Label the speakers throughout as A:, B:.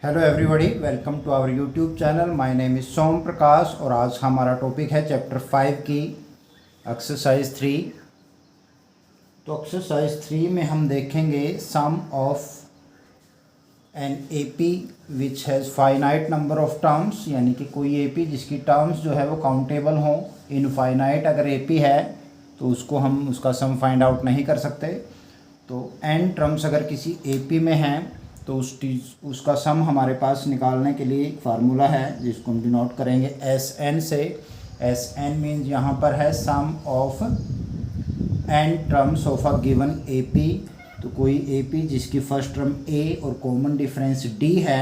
A: Hello everybody, welcome to our YouTube channel. My name is Som Prakash और आज हमारा topic है चैप्टर 5 की एक्सरसाइज 3। तो एक्सरसाइज 3 में हम देखेंगे sum of an AP which has finite number of terms, यानी कि कोई एपी जिसकी टर्म्स जो है वो काउंटेबल हों। इनफाइनाइट अगर एपी है तो उसको हम उसका सम फाइंड आउट नहीं कर सकते। तो एन टर्म्स अगर किसी एपी में हैं तो उसका सम हमारे पास निकालने के लिए एक फार्मूला है जिसको हम डिनोट करेंगे एस एन से। एस एन मीन्स यहाँ पर है sum of N terms of a given A P. तो कोई ए पी जिसकी फर्स्ट टर्म ए और कॉमन डिफरेंस डी है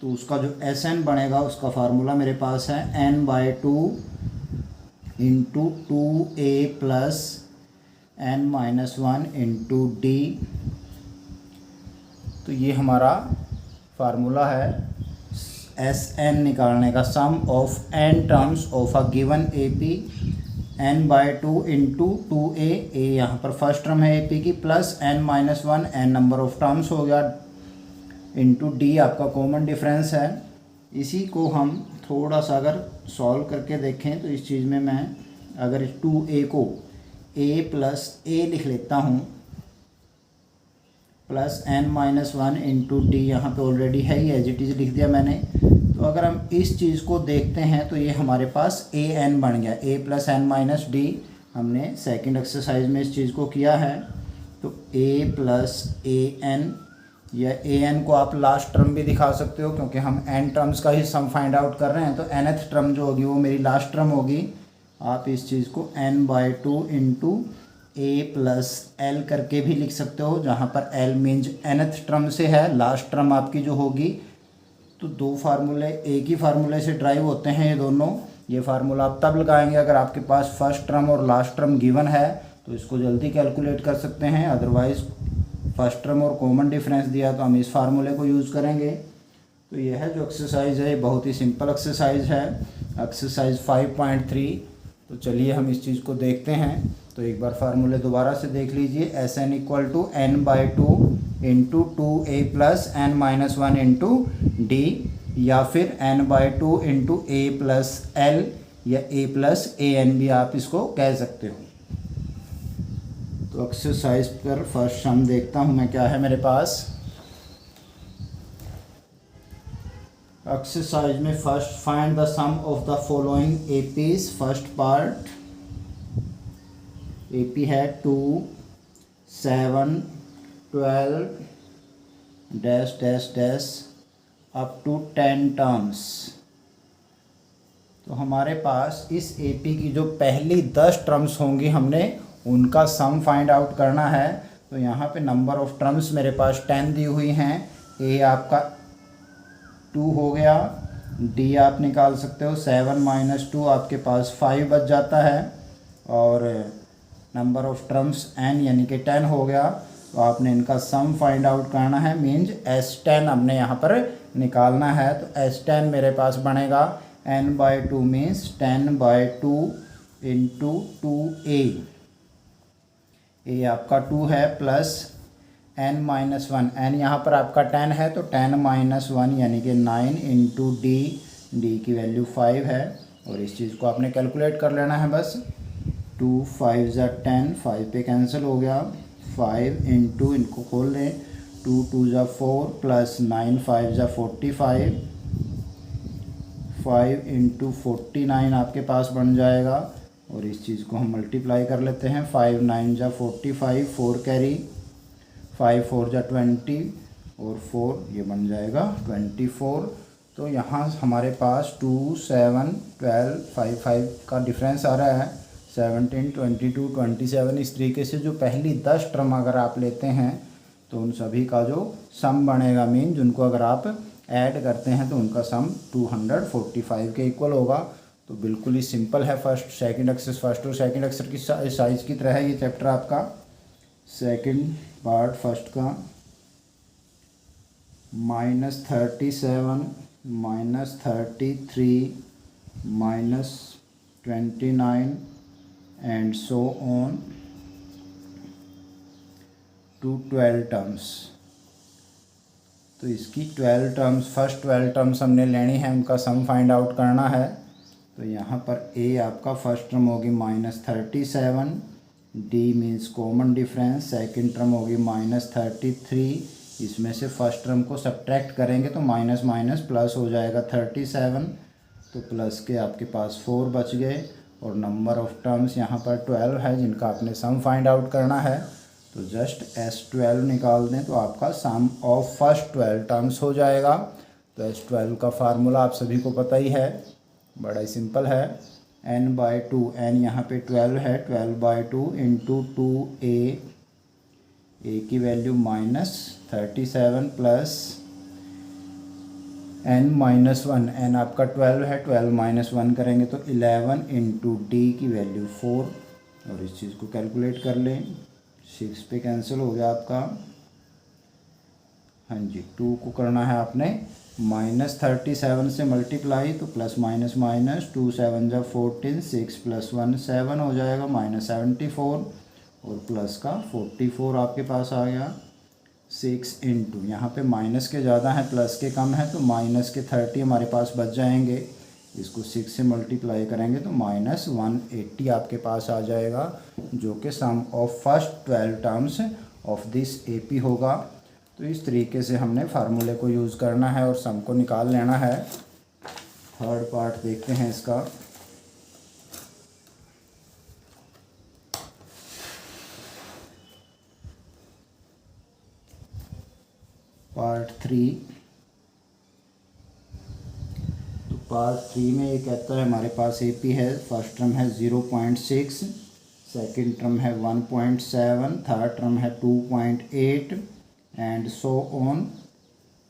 A: तो उसका जो एस एन बनेगा उसका फार्मूला मेरे पास है N by two into two A plus N minus one into D. तो ये हमारा फार्मूला है एस एन निकालने का, sum of N terms of a given A P. N by two into two A यहाँ पर फर्स्ट टर्म है A P की, plus N minus one N number of terms हो गया, इंटू डी आपका common difference है। इसी को हम थोड़ा सा अगर सॉल्व करके देखें तो इस चीज़ में मैं अगर टू ए को ए प्लस ए लिख लेता हूँ plus N minus one into D, यहाँ पर ऑलरेडी है ही, एज इट इज़ लिख दिया मैंने। तो अगर हम इस चीज़ को देखते हैं तो ये हमारे पास ए एन बन गया, ए प्लस एन माइनस डी। हमने सेकंड एक्सरसाइज में इस चीज़ को किया है। तो ए प्लस ए एन, या ए एन को आप लास्ट टर्म भी दिखा सकते हो क्योंकि हम एन टर्म्स का ही सम फाइंड आउट कर रहे हैं। तो एनथ टर्म जो होगी वो मेरी लास्ट टर्म होगी। आप इस चीज़ को N by two into A plus L करके भी लिख सकते हो, जहाँ पर एल मीन्स एनथ टर्म से है, लास्ट टर्म आपकी जो होगी। तो दो फार्मूले एक ही फार्मूले से ड्राइव होते हैं ये दोनों। ये फार्मूला आप तब लगाएंगे अगर आपके पास फर्स्ट टर्म और लास्ट टर्म गिवन है, तो इसको जल्दी कैलकुलेट कर सकते हैं। अदरवाइज़ फर्स्ट टर्म और कॉमन डिफरेंस दिया तो हम इस फार्मूले को यूज़ करेंगे। तो यह है जो एक्सरसाइज है, बहुत ही सिंपल एक्सरसाइज है, एक्सरसाइज 5.3। तो चलिए हम इस चीज़ को देखते हैं। तो एक बार फार्मूले दोबारा से देख लीजिए, S N equal to N by two into two A plus N minus one into D, या फिर N by two into A plus L, या ए प्लस ए एन भी आप इसको कह सकते हो। तो एक्सरसाइज पर फर्स्ट सम देखता हूँ मैं क्या है मेरे पास। एक्सरसाइज में first find the sum of the following APs. First part AP है 2, 7, 12 dash dash dash up to 10 terms. तो हमारे पास इस एपी की जो पहली 10 टर्म्स होंगी हमने उनका सम फाइंड आउट करना है। तो यहाँ पे नंबर ऑफ टर्म्स मेरे पास 10 दी हुई हैं। ए आपका 2 हो गया, डी आप निकाल सकते हो 7 माइनस 2 आपके पास 5 बच जाता है, और नंबर ऑफ टर्म्स एन यानी कि 10 हो गया। तो आपने इनका सम फाइंड आउट करना है, मीन्स एस 10 हमने यहाँ पर निकालना है। तो एस 10 मेरे पास बनेगा N by two means 10 by two into two A आपका 2 है, plus N minus one, N यहाँ पर आपका 10 है तो 10 माइनस वन यानी कि 9 इंटू डी, डी की वैल्यू 5 है। और इस चीज़ को आपने कैलकुलेट कर लेना है बस। 2 5 ज़ा 10, 5 पे कैंसिल हो गया, 5 इंटू, इनको खोल लें, 2 2 ज़ा 4 प्लस 9 5 ज़ा 45, 5 इंटू 49 आपके पास बन जाएगा। और इस चीज़ को हम मल्टीप्लाई कर लेते हैं, 5 9 ज़ा 45, 4 कैरी, 5 4 ज़ा 20 और 4 ये बन जाएगा 24। तो यहाँ हमारे पास 2 7 12 5 5 का डिफरेंस आ रहा है, 17 22 27। इस तरीके से जो पहली 10 टर्म अगर आप लेते हैं तो उन सभी का जो सम बनेगा, मीन जिनको अगर आप ऐड करते हैं तो उनका सम 245 के इक्वल होगा। तो बिल्कुल ही सिंपल है। फर्स्ट और सेकंड एक्सर की साइज की तरह है ये चैप्टर आपका। सेकंड पार्ट फर्स्ट का -37 -33 -29 and so on to 12 terms। तो इसकी 12 टर्म्स, फर्स्ट 12 टर्म्स हमने लेनी है, उनका सम फाइंड आउट करना है। तो यहाँ पर ए आपका फर्स्ट टर्म होगी -37, D means common difference, second term होगी -33, इसमें से फर्स्ट टर्म को सब्ट्रैक्ट करेंगे तो माइनस माइनस प्लस हो जाएगा 37, तो प्लस के आपके पास 4 बच गए, और नंबर ऑफ़ टर्म्स यहाँ पर 12 है जिनका आपने सम फाइंड आउट करना है। तो जस्ट S12 निकाल दें तो आपका सम ऑफ फर्स्ट 12 टर्म्स हो जाएगा। तो S12 का फार्मूला आप सभी को पता ही है, बड़ा ही सिंपल है, n/2, n यहाँ पे 12 है, 12/2 इंटू 2a, a की वैल्यू -37 प्लस n-1, n आपका 12 है, 12 - 1 करेंगे तो 11 इंटू d की वैल्यू 4, और इस चीज़ को कैलकुलेट कर लें, 6 पे कैंसिल हो गया आपका। हाँ जी, 2 को करना है आपने -37 से मल्टीप्लाई, तो प्लस माइनस माइनस, 2 7 जा 14, 6 + 1 7 हो जाएगा, -74, और प्लस का 44 आपके पास आ गया। 6 इंटू, यहाँ पे माइनस के ज़्यादा हैं प्लस के कम है, तो माइनस के 30 हमारे पास बच जाएंगे, इसको 6 से मल्टीप्लाई करेंगे तो -180 आपके पास आ जाएगा, जो कि sum of first 12 terms of this AP होगा। तो इस तरीके से हमने फार्मूले को यूज़ करना है और सम को निकाल लेना है। थर्ड पार्ट देखते हैं इसका। पार्ट 3, तो पार्ट 3 में ये कहता है हमारे पास AP है, फर्स्ट टर्म है 0.6, सेकंड टर्म है 1.7, थर्ड टर्म है 2.8 एंड सो ऑन।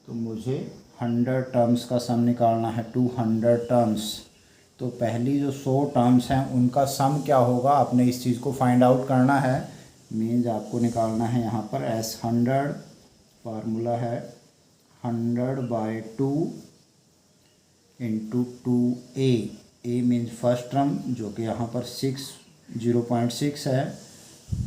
A: तो मुझे 100 टर्म्स का सम निकालना है, 200 टर्म्स। तो पहली जो 100 टर्म्स हैं उनका सम क्या होगा, आपने इस चीज़ को फाइंड आउट करना है। मीन्स आपको निकालना है यहाँ पर S100, फार्मूला है 100/2 into 2a, a means first term जो कि यहाँ पर 0.6 है,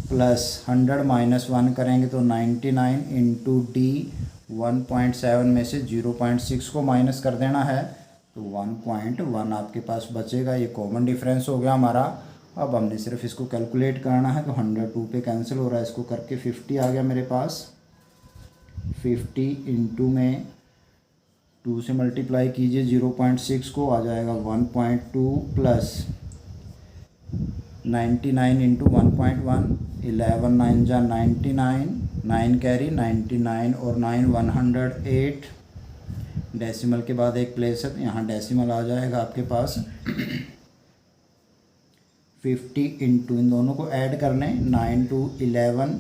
A: प्लस 100 - 1 करेंगे तो 99 इंटू d, 1.7 में से 0.6 को माइनस कर देना है तो 1.1 आपके पास बचेगा। ये कॉमन डिफरेंस हो गया हमारा। अब हमने सिर्फ इसको कैलकुलेट करना है, तो 102 पे कैंसिल हो रहा है, इसको करके 50 आ गया मेरे पास। 50 इंटू में 2 से मल्टीप्लाई कीजिए 0.6 को, आ जाएगा 1.2 प्लस 99 इंटू 1.1, 11 9 जा 99, 9 कैरी 99 और 9 108, डेसिमल के बाद एक प्लेस है तो यहाँ डेसिमल आ जाएगा आपके पास। 50 इंटू, इन दोनों को ऐड कर लें, 9 2 11,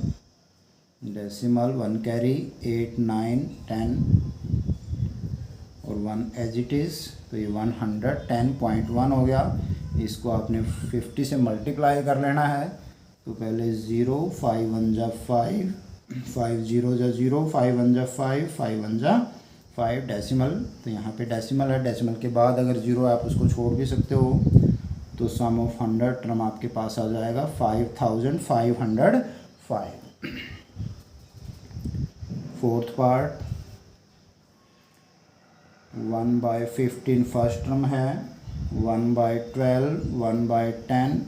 A: डेसिमल 1 कैरी 8 9 10 और 1 एज इट इज़, तो ये 110.1 हो गया। इसको आपने 50 से मल्टीप्लाई कर लेना है, तो पहले 0, 5 1 जा 5, 5 0 जा 0, 5 1 जा 5, 5 1 जा 5, डेसिमल, तो यहाँ पे डेसिमल है, डेसिमल के बाद अगर 0 आप उसको छोड़ भी सकते हो, तो सम ऑफ 100 टर्म आपके पास आ जाएगा 5505। फोर्थ पार्ट, 1/15 फर्स्ट टर्म है, 1/12, 1/10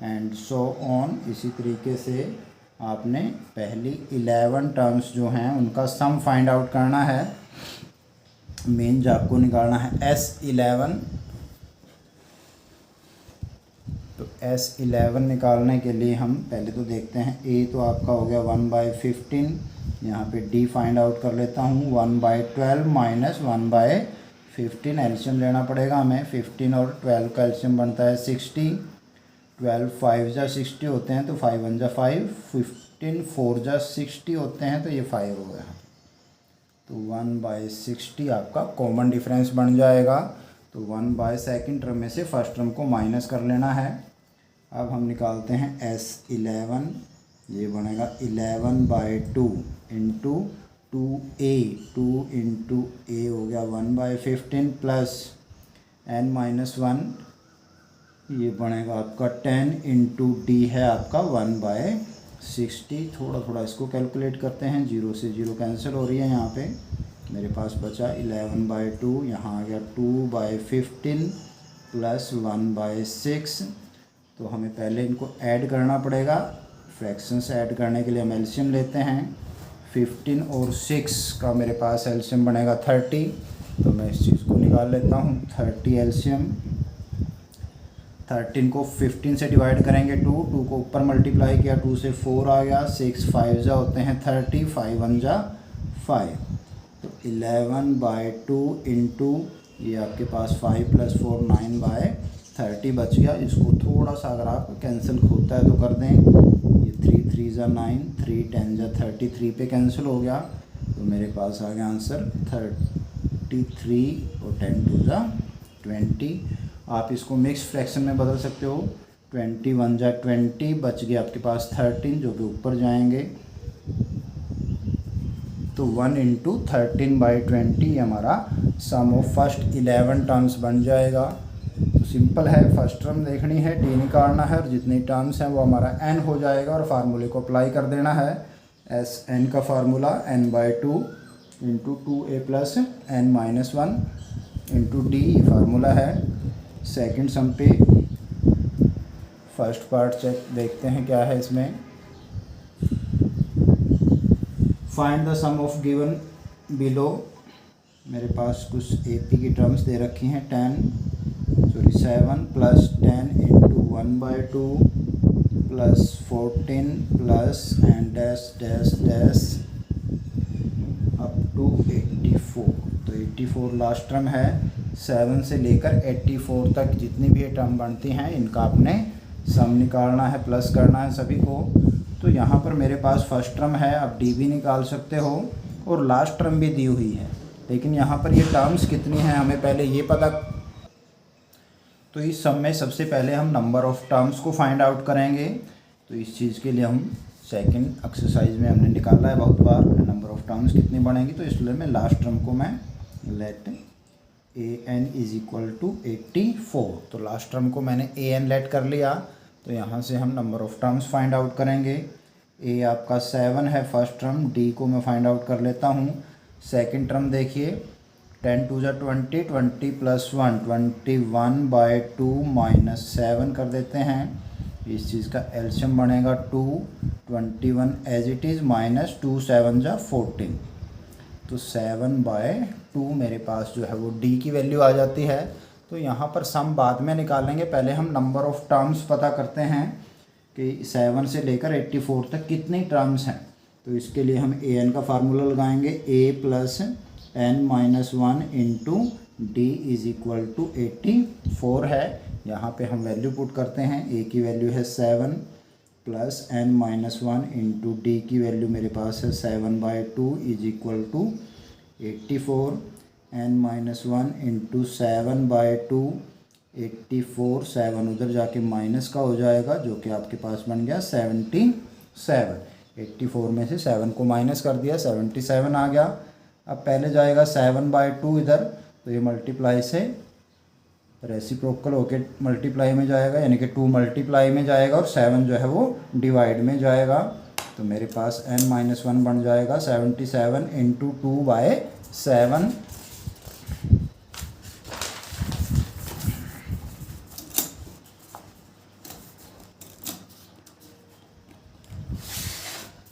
A: एंड सो ऑन। इसी तरीके से आपने पहली 11 टर्म्स जो हैं उनका सम फाइंड आउट करना है। मीन्स आपको निकालना है S11। तो S11 निकालने के लिए हम पहले तो देखते हैं, A तो आपका हो गया 1/15, यहाँ पे D फाइंड आउट कर लेता हूँ, 1/12 माइनस 1/15, एलसीएम लेना पड़ेगा हमें। 15 और 12 का एलसीएम बनता है 60, 12 5 जा 60 होते हैं तो 5 1 जा 5, 15 4 जा 60 होते हैं तो ये 5 हो गया। तो 1/60 आपका कॉमन डिफरेंस बन जाएगा। तो 1/2 टर्म में से फर्स्ट टर्म को माइनस कर लेना है। अब हम निकालते हैं S11, ये बनेगा 11/2 इंटू 2a, 2 इंटू a हो गया 1/15 प्लस n-1, ये बनेगा आपका 10 इंटू d है आपका 1/60। थोड़ा थोड़ा इसको कैलकुलेट करते हैं, 0 से 0 कैंसिल हो रही है यहाँ पे, मेरे पास बचा 11/2, यहाँ आ गया 2/15 प्लस 1/6। तो हमें पहले इनको ऐड करना पड़ेगा। फ्रैक्शंस ऐड करने के लिए हम एलसीएम लेते हैं। 15 और 6 का मेरे पास एलसीएम बनेगा 30। तो मैं इस चीज़ को निकाल लेता हूँ। 30 एलसीएम, 13 को 15 से डिवाइड करेंगे 2 को ऊपर मल्टीप्लाई किया, 2 से 4 आ गया, 6 5 जा होते हैं 30, 5 1 जा 5। तो 11/2 इंटू ये आपके पास 5 + 4 9/30 बच गया। इसको थोड़ा सा अगर आप कैंसिल होता है तो कर दें। ये 3 3 जा 9, 3 10 जा 33 पे कैंसिल हो गया। तो मेरे पास आ गया आंसर 33 और 10 2 जा 20। आप इसको मिक्स फ्रैक्शन में बदल सकते हो। 21 जा 20 बच गया आपके पास 13 जो कि ऊपर जाएंगे। तो 1 × 13/20 हमारा सम ऑफ फर्स्ट 11 टर्म्स बन जाएगा। तो सिंपल है, फर्स्ट टर्म देखनी है, डी निकालना है और जितनी टर्म्स हैं वो हमारा n हो जाएगा और फार्मूले को अप्लाई कर देना है। एस एन का formula n/2 × 2a + n - 1 × d formula है। सेकंड सम पे फर्स्ट पार्ट चेक देखते हैं क्या है इसमें। Find the sum of given below. मेरे पास कुछ एपी की टर्म्स दे रखी हैं। 7 + 10 × 1/2 + 14 plus and dash dash dash up to 84। तो 84 लास्ट टर्म है। 7 से लेकर 84 तक जितनी भी ये टर्म बनती हैं इनका आपने सम निकालना है, प्लस करना है सभी को। तो यहाँ पर मेरे पास फर्स्ट टर्म है, आप डी भी निकाल सकते हो और लास्ट टर्म भी दी हुई है। लेकिन यहाँ पर ये टर्म्स कितनी हैं हमें पहले ये पता। तो इस सम में सबसे पहले हम नंबर ऑफ़ टर्म्स को फाइंड आउट करेंगे। तो इस चीज़ के लिए हम सेकंड एक्सरसाइज में हमने निकाला है बहुत बार नंबर ऑफ़ टर्म्स कितनी बनेंगी। तो इसलिए मैं लास्ट टर्म को मैं लेट an = 84। तो लास्ट टर्म को मैंने an लेट कर लिया। तो यहाँ से हम number of terms find out करेंगे। a आपका 7 है फर्स्ट टर्म, d को मैं फाइंड आउट कर लेता हूँ। सेकंड टर्म देखिए 10 2 जा 20, 20 + 1 21/2 - 7 कर देते हैं। इस चीज़ का एलसीएम बनेगा 2, 21 एज इट इज़ -2 7 जा 14। तो 7/2 मेरे पास जो है वो d की वैल्यू आ जाती है। तो यहाँ पर सम बाद में निकालेंगे, पहले हम नंबर ऑफ़ टर्म्स पता करते हैं कि 7 से लेकर 84 तक कितनी टर्म्स हैं। तो इसके लिए हम an का फार्मूला लगाएंगे। a + n - 1 × d = 84 है। यहाँ पे हम वैल्यू पुट करते हैं। a की वैल्यू है 7 + n - 1 × d की वैल्यू मेरे पास है 7/2 = 84। n - 1 × 7/2 84, 7 उधर जाके माइनस का हो जाएगा जो कि आपके पास बन गया 77। 84 में से 7 को माइनस कर दिया, 77 आ गया। अब पहले जाएगा 7/2 इधर, तो ये मल्टीप्लाई से रेसिप्रोकल होके मल्टीप्लाई में जाएगा, यानी कि 2 मल्टीप्लाई में जाएगा और 7 जो है वो डिवाइड में जाएगा। तो मेरे पास n - 1 बन जाएगा 77 × 2/7।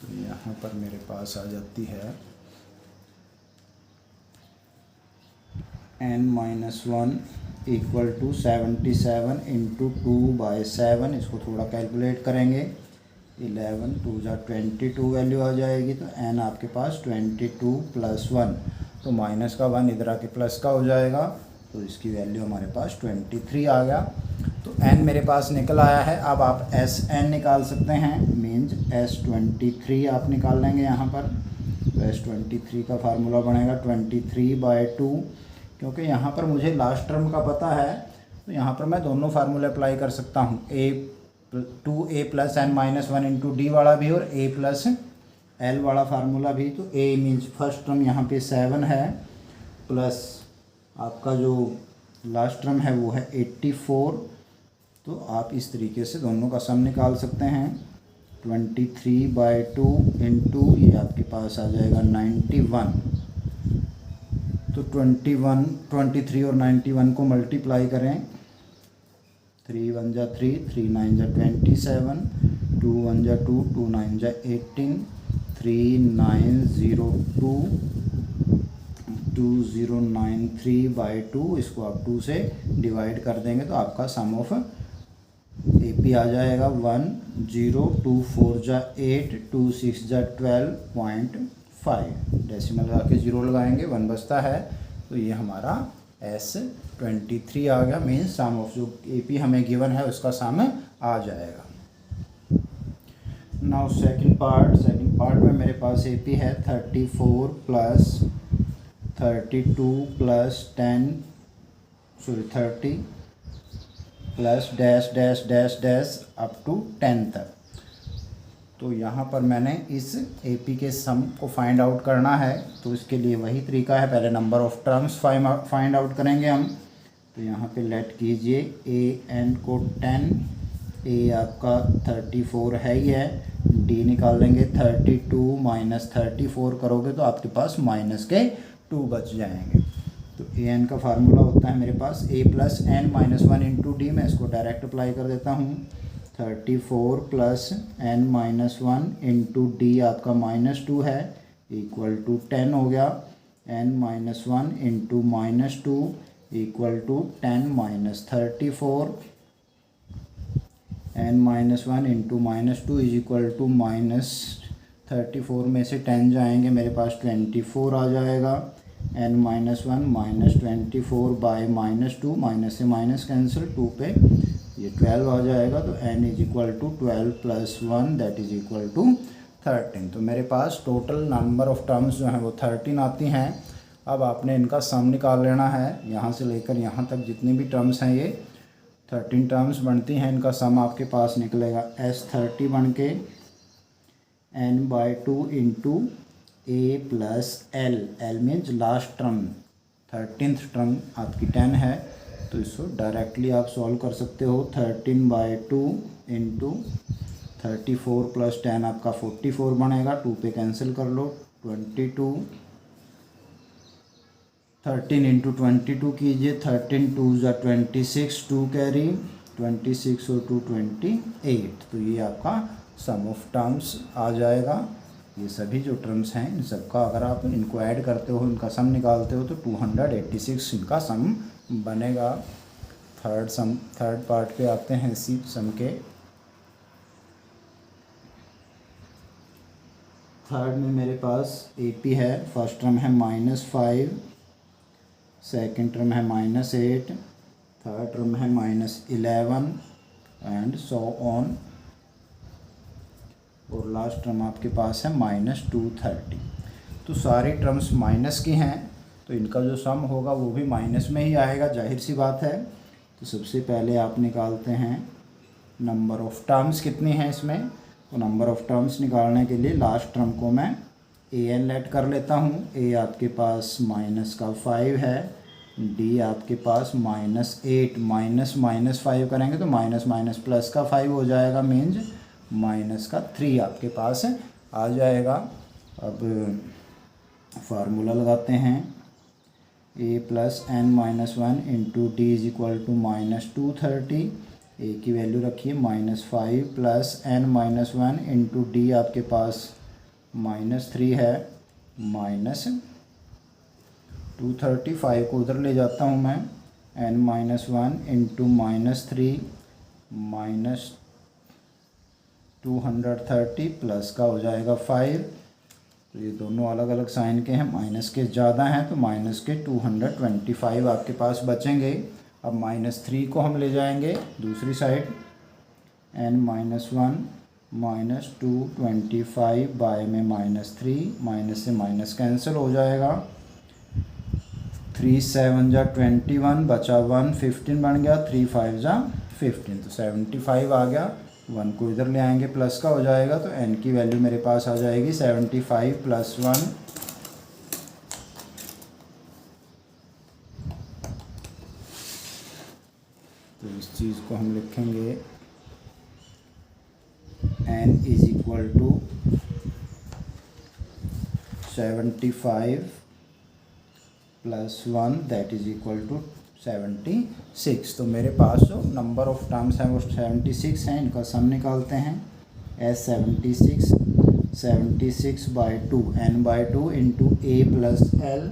A: तो यहाँ पर मेरे पास आ जाती है n - 1 = 77 × 2/7। इसको थोड़ा कैलकुलेट करेंगे। 11 2 जा 22 वैल्यू आ जाएगी। तो n आपके पास 22 + 1, तो माइनस का 1 इधर आके प्लस का हो जाएगा। तो इसकी वैल्यू हमारे पास 23 आ गया। तो n मेरे पास निकल आया है। अब आप Sn निकाल सकते हैं, मीन्स S23 आप निकाल लेंगे यहाँ पर। तो S23 का फार्मूला बनेगा 23/2। क्योंकि यहाँ पर मुझे लास्ट टर्म का पता है तो यहाँ पर मैं दोनों फार्मूले अप्लाई कर सकता हूँ। 2a + n - 1 × d वाला भी और a + l वाला फार्मूला भी। तो a मीन्स फर्स्ट टर्म यहाँ पे 7 है, प्लस आपका जो लास्ट टर्म है वो है 84। तो आप इस तरीके से दोनों का सम निकाल सकते हैं। 23/2 × ये आपके पास आ जाएगा 91 तो 21, 23 और 91 को मल्टीप्लाई करें। 3 1 जा 3, 3 9 जा 27, 2 1 जा 2, 2 9 जा 18, 3902 2093/2। इसको आप 2 से डिवाइड कर देंगे तो आपका सम ऑफ AP आ जाएगा 1 0 2 4 जा 8, 2 6 जा 12.5। डेसिमल लगा के 0 लगाएंगे, 1 बचता है, तो ये हमारा S23 आ गया। मीन्स सम ऑफ जो AP हमें गिवन है उसका सम आ जाएगा। नाउ सेकंड पार्ट में मेरे पास AP है 34 plus 32 plus 30 plus dash dash dash dash up to 10 तक। तो यहाँ पर मैंने इस AP के सम को फाइंड आउट करना है, तो इसके लिए वही तरीका है। पहले number of terms find out करेंगे हम। तो यहाँ पे लेट कीजिए AN को 10, A आपका 34 है ही है, D निकाल लेंगे 32 माइनस 34 करोगे तो आपके पास माइनस के 2 बच जाएंगे। तो AN का फार्मूला होता है मेरे पास A plus N minus 1 into D। मैं इसको डायरेक्ट अप्लाई कर देता हूँ। 34 plus N minus 1 into D आपका माइनस 2 है, इक्वल टू 10 हो गया। N minus 1 into minus 2 equal to 10 minus 34। N minus 1 into minus 2 is equal to minus 34 में से 10 जाएंगे, मेरे पास 24 आ जाएगा। N minus 1 minus 24 by minus 2, minus से माइनस कैंसिल, 2 पे ये 12 आ जाएगा। तो N is equal to 12 plus 1 that is equal to 13। तो मेरे पास टोटल नंबर ऑफ टर्म्स जो हैं वो 13 आती हैं। अब आपने इनका सम निकाल लेना है। यहाँ से लेकर यहाँ तक जितनी भी टर्म्स हैं ये 13 टर्म्स बनती हैं, इनका सम आपके पास निकलेगा S30 बन के N/2 into A plus L। L means last term, 13th term आपकी 10 है, तो इसको डायरेक्टली आप सॉल्व कर सकते हो। 13/2 इंटू 34 प्लस 10 आपका 44 बनेगा, 2 पे कैंसिल कर लो, 22। 13 इंटू 22 कीजिए, 13 2 ज़ा 26, 2 कैरी, 26 और 2 28। तो ये आपका सम ऑफ टर्म्स आ जाएगा। ये सभी जो टर्म्स हैं इन सबका अगर आप इनको ऐड करते हो, इनका सम निकालते हो तो 286 इनका सम बनेगा। थर्ड पार्ट पे आते हैं इसी सम के। थर्ड में मेरे पास AP है। फर्स्ट टर्म है -5, सेकंड टर्म है -8, थर्ड टर्म है -11 एंड सो ऑन, और लास्ट टर्म आपके पास है -230। तो सारी टर्म्स माइनस की हैं, तो इनका जो सम होगा वो भी माइनस में ही आएगा, जाहिर सी बात है। तो सबसे पहले आप निकालते हैं नंबर ऑफ़ टर्म्स कितनी हैं इसमें। तो नंबर ऑफ़ टर्म्स निकालने के लिए लास्ट टर्म को मैं AN लेट कर लेता हूँ। A आपके पास -5 है, D आपके पास -8, -5 करेंगे तो माइनस माइनस प्लस का 5 हो जाएगा, मीन्स -3 आपके पास आ जाएगा। अब फार्मूला लगाते हैं। A plus N-1 into D is equal to -230। A की वैल्यू रखिए -5 प्लस N-1 इंटू D आपके पास -3 है, -235 को उधर ले जाता हूँ मैं। N-1 इंटू -3 -230 प्लस का हो जाएगा 5। तो ये दोनों अलग अलग साइन के हैं, माइनस के ज़्यादा हैं तो माइनस के 225 आपके पास बचेंगे। अब -3 को हम ले जाएंगे दूसरी साइड। N-1 -225 बाय में -3, माइनस से माइनस कैंसिल हो जाएगा। 3 7 जा 21, बचा 1, 15 बन गया, 3 5 जा 15, तो 75 आ गया। 1 को इधर ले आएंगे, प्लस का हो जाएगा, तो N की वैल्यू मेरे पास आ जाएगी 75 प्लस 1। तो इस चीज़ को हम लिखेंगे N is equal to 75 plus 1 that is equal to 76। तो मेरे पास जो नंबर ऑफ टर्म्स हैं वो 76 हैं। इनका सम निकालते हैं। S 76/2 n/2 into A plus L.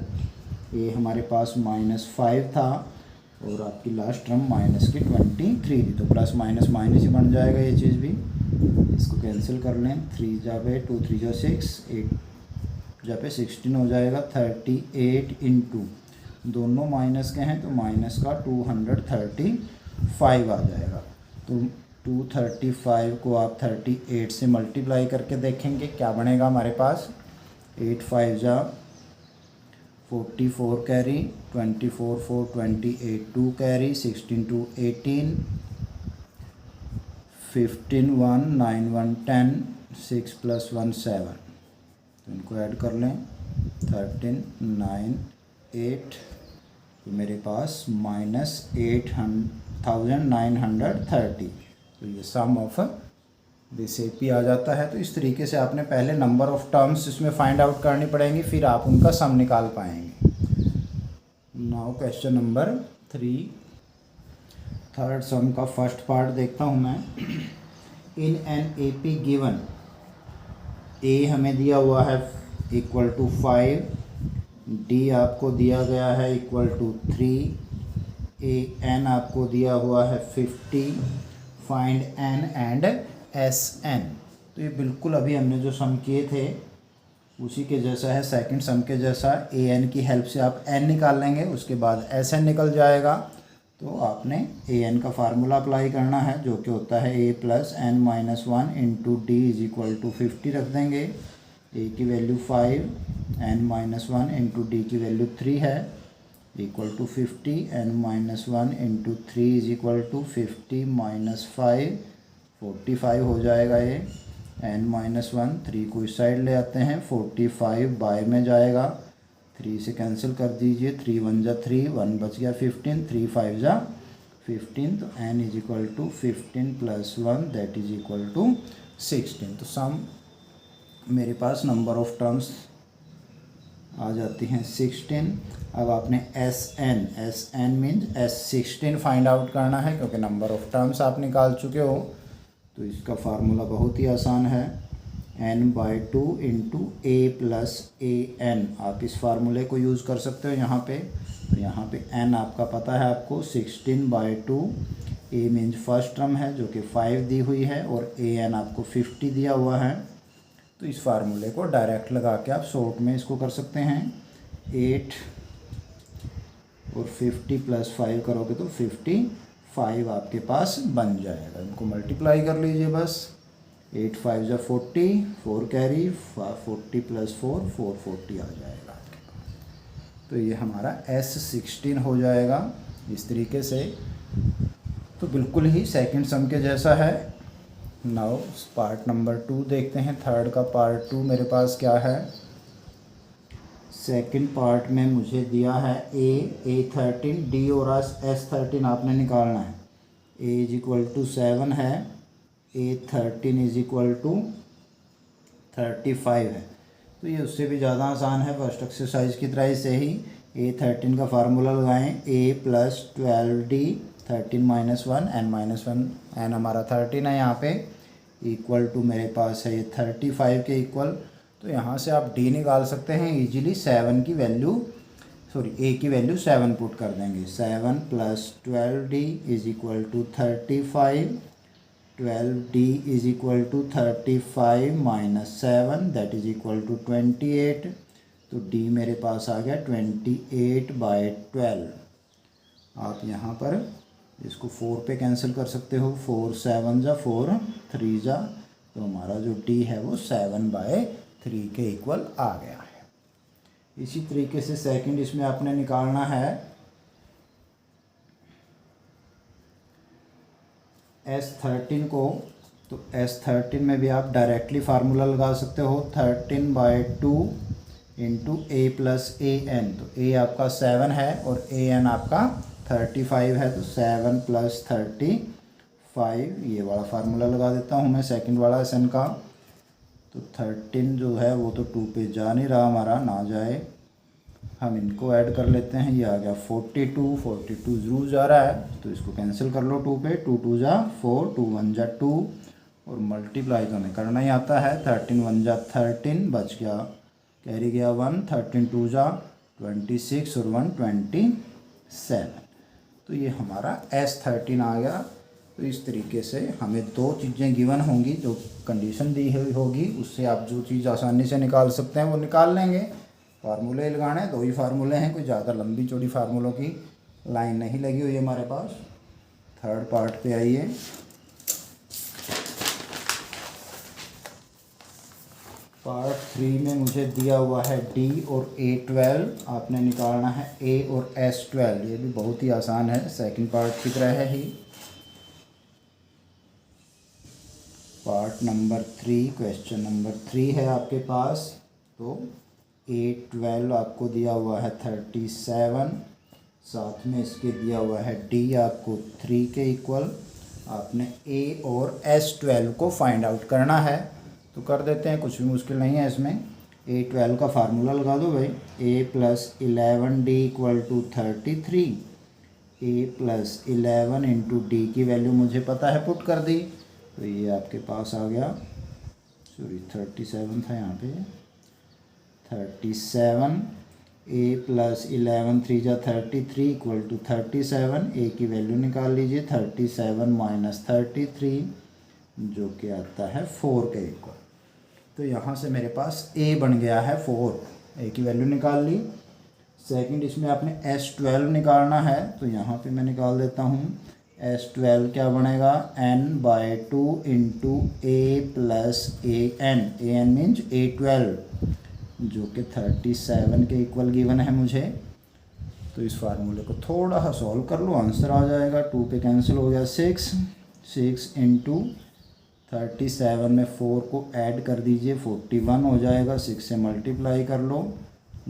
A: ए हमारे पास -5 था और आपकी लास्ट टर्म माइनस की 23 थी, तो प्लस माइनस माइनस ही बन जाएगा ये चीज़ भी। इसको कैंसिल कर लें। 3 जा पे 2 3 जा 6, 8 जा पे 16 हो जाएगा। 38 इंटू, दोनों माइनस के हैं तो माइनस का 235 आ जाएगा। तो 235 को आप 38 से मल्टीप्लाई करके देखेंगे क्या बनेगा हमारे पास। 8 5 जा 44 कैरी, 24 4 28 2 कैरी, 16 2 18, 15 1 9 1 10, 6 + 1 7। तो इनको ऐड कर लें। 13 9 8, तो मेरे पास -8930। तो ये सम ऑफ दिस एपी आ जाता है। तो इस तरीके से आपने पहले नंबर ऑफ टर्म्स इसमें फाइंड आउट करनी पड़ेंगी, फिर आप उनका सम निकाल पाएंगे। नाउ क्वेश्चन नंबर 3, थर्ड सम का फर्स्ट पार्ट देखता हूँ मैं। इन एन एपी गिवन, ए हमें दिया हुआ है = 5, डी आपको दिया गया है = 3, ए एन आपको दिया हुआ है 50, find N and S N. तो ये बिल्कुल अभी हमने जो सम किए थे उसी के जैसा है, सेकंड सम के जैसा। ए एन की हेल्प से आप एन निकाल लेंगे, उसके बाद एस एन निकल जाएगा। तो आपने ए एन का फार्मूला अप्लाई करना है जो कि होता है a + n-1 into D is equal to 50 रख देंगे। ए की वैल्यू 5, n-1 इंटू डी की वैल्यू 3 है, equal to 50, n-1 into 3 is equal to 50 - 5 45 हो जाएगा। ये n-1 3 को इस साइड ले आते हैं, 45 बाय में जाएगा, 3 से कैंसिल कर दीजिए। 3 1 जा 3, 1 बच गया 15, 3 5 जा 15। तो n is equal to 15 + 1 that is equal to 16। तो सम मेरे पास नंबर ऑफ टर्म्स आ जाती हैं 16। अब आपने S N means S16 find out करना है, क्योंकि नंबर ऑफ टर्म्स आप निकाल चुके हो। तो इसका फार्मूला बहुत ही आसान है, n/2 इंटू a + an। आप इस फार्मूले को यूज़ कर सकते हो यहाँ पे। तो यहाँ पे n आपका पता है आपको, 16/2, a मीन्स फर्स्ट टर्म है जो कि 5 दी हुई है, और an आपको 50 दिया हुआ है। तो इस फार्मूले को डायरेक्ट लगा के आप शॉर्ट में इसको कर सकते हैं। 8 और 50 + 5 करोगे तो 55 आपके पास बन जाएगा। इनको मल्टीप्लाई कर लीजिए बस। 8 5 जा 40, 4 कैरी, 40 + 4 440 आ जाएगा आपके पास। तो ये हमारा S16 हो जाएगा इस तरीके से। तो बिल्कुल ही सेकंड सम के जैसा है। नाउ पार्ट नंबर 2 देखते हैं। थर्ड का पार्ट 2 मेरे पास क्या है। सेकंड पार्ट में मुझे दिया है A13, D और S13 आपने निकालना है। A इज इक्वल टू 7 है, A13 इज इक्वल टू 35 है। तो ये उससे भी ज़्यादा आसान है, फर्स्ट एक्सरसाइज की तरह से ही। A13 का फार्मूला लगाएं, A + 12D, 13 - 1 n-1, n हमारा 13 है यहाँ पे, इक्वल टू मेरे पास है ये 35 के इक्वल। तो यहाँ से आप D निकाल सकते हैं इजीली। 7 की वैल्यू, सॉरी A की वैल्यू 7 पुट कर देंगे। 7 + 12D is equal to 35, 12D is equal to 35 - 7 that is equal to 28। तो D मेरे पास आ गया 28/12। आप यहाँ पर इसको 4 पे कैंसिल कर सकते हो। 4 7 जा 4, 3 जा, तो हमारा जो D है वो 7/3 के इक्वल आ गया है। इसी तरीके से सेकंड इसमें आपने निकालना है S13 को। तो S13 में भी आप डायरेक्टली फार्मूला लगा सकते हो, 13/2 इंटू A + an। तो A आपका 7 है और an आपका 35 है, तो 7 + 35, ये वाला फार्मूला लगा देता हूँ मैं सेकंड वाला SN का। तो 13 जो है वो तो 2 पे जा नहीं रहा हमारा, ना जाए। हम इनको ऐड कर लेते हैं। ये आ गया 42, 42 ज़रूर जा रहा है तो इसको कैंसिल कर लो 2 पे, 2 2 जा 4, 2 1 जा 2 और मल्टीप्लाई तो हमें करना ही आता है। 13 1 जा 13, बच गया कैरी गया 1, 13 2 जा 26 और 1 27। तो ये हमारा S13 आ गया। तो इस तरीके से हमें दो चीज़ें गिवन होंगी, जो कंडीशन दी हुई होगी उससे आप जो चीज़ आसानी से निकाल सकते हैं वो निकाल लेंगे। फार्मूले लगाने दो ही फार्मूले हैं, कोई ज़्यादा लंबी चौड़ी फार्मूलों की लाइन नहीं लगी हुई है हमारे पास। थर्ड पार्ट पे आइए। पार्ट 3 में मुझे दिया हुआ है D और A12, आपने निकालना है A और S12। ये भी बहुत ही आसान है, सेकंड पार्ट की तरह है ही। पार्ट नंबर 3, क्वेश्चन नंबर 3 है आपके पास। तो A12 आपको दिया हुआ है 37, साथ में इसके दिया हुआ है D आपको 3 के इक्वल। आपने A और S12 को फाइंड आउट करना है। तो कर देते हैं, कुछ भी मुश्किल नहीं है इसमें। A12 का फार्मूला लगा दो भाई, A + 11D = 33। A + 11 × D की वैल्यू मुझे पता है, पुट कर दी तो ये आपके पास आ गया। सॉरी 37 था यहाँ पे, 37। A + 11 3 जा 33 = 37। A की वैल्यू निकाल लीजिए, 37 - 33 जो कि आता है 4 के इक्वल। तो यहाँ से मेरे पास A बन गया है 4, A की वैल्यू निकाल ली। सेकंड इसमें आपने S12 निकालना है, तो यहाँ पे मैं निकाल देता हूँ। S12 क्या बनेगा, n/2 × A + AN। AN means A12 जो कि 37 के इक्वल गिवन है मुझे। तो इस फार्मूले को थोड़ा सा सॉल्व कर लो, आंसर आ जाएगा। 2 पे कैंसिल हो गया 6 × 37 में 4 को ऐड कर दीजिए, 41 हो जाएगा। 6 से मल्टीप्लाई कर लो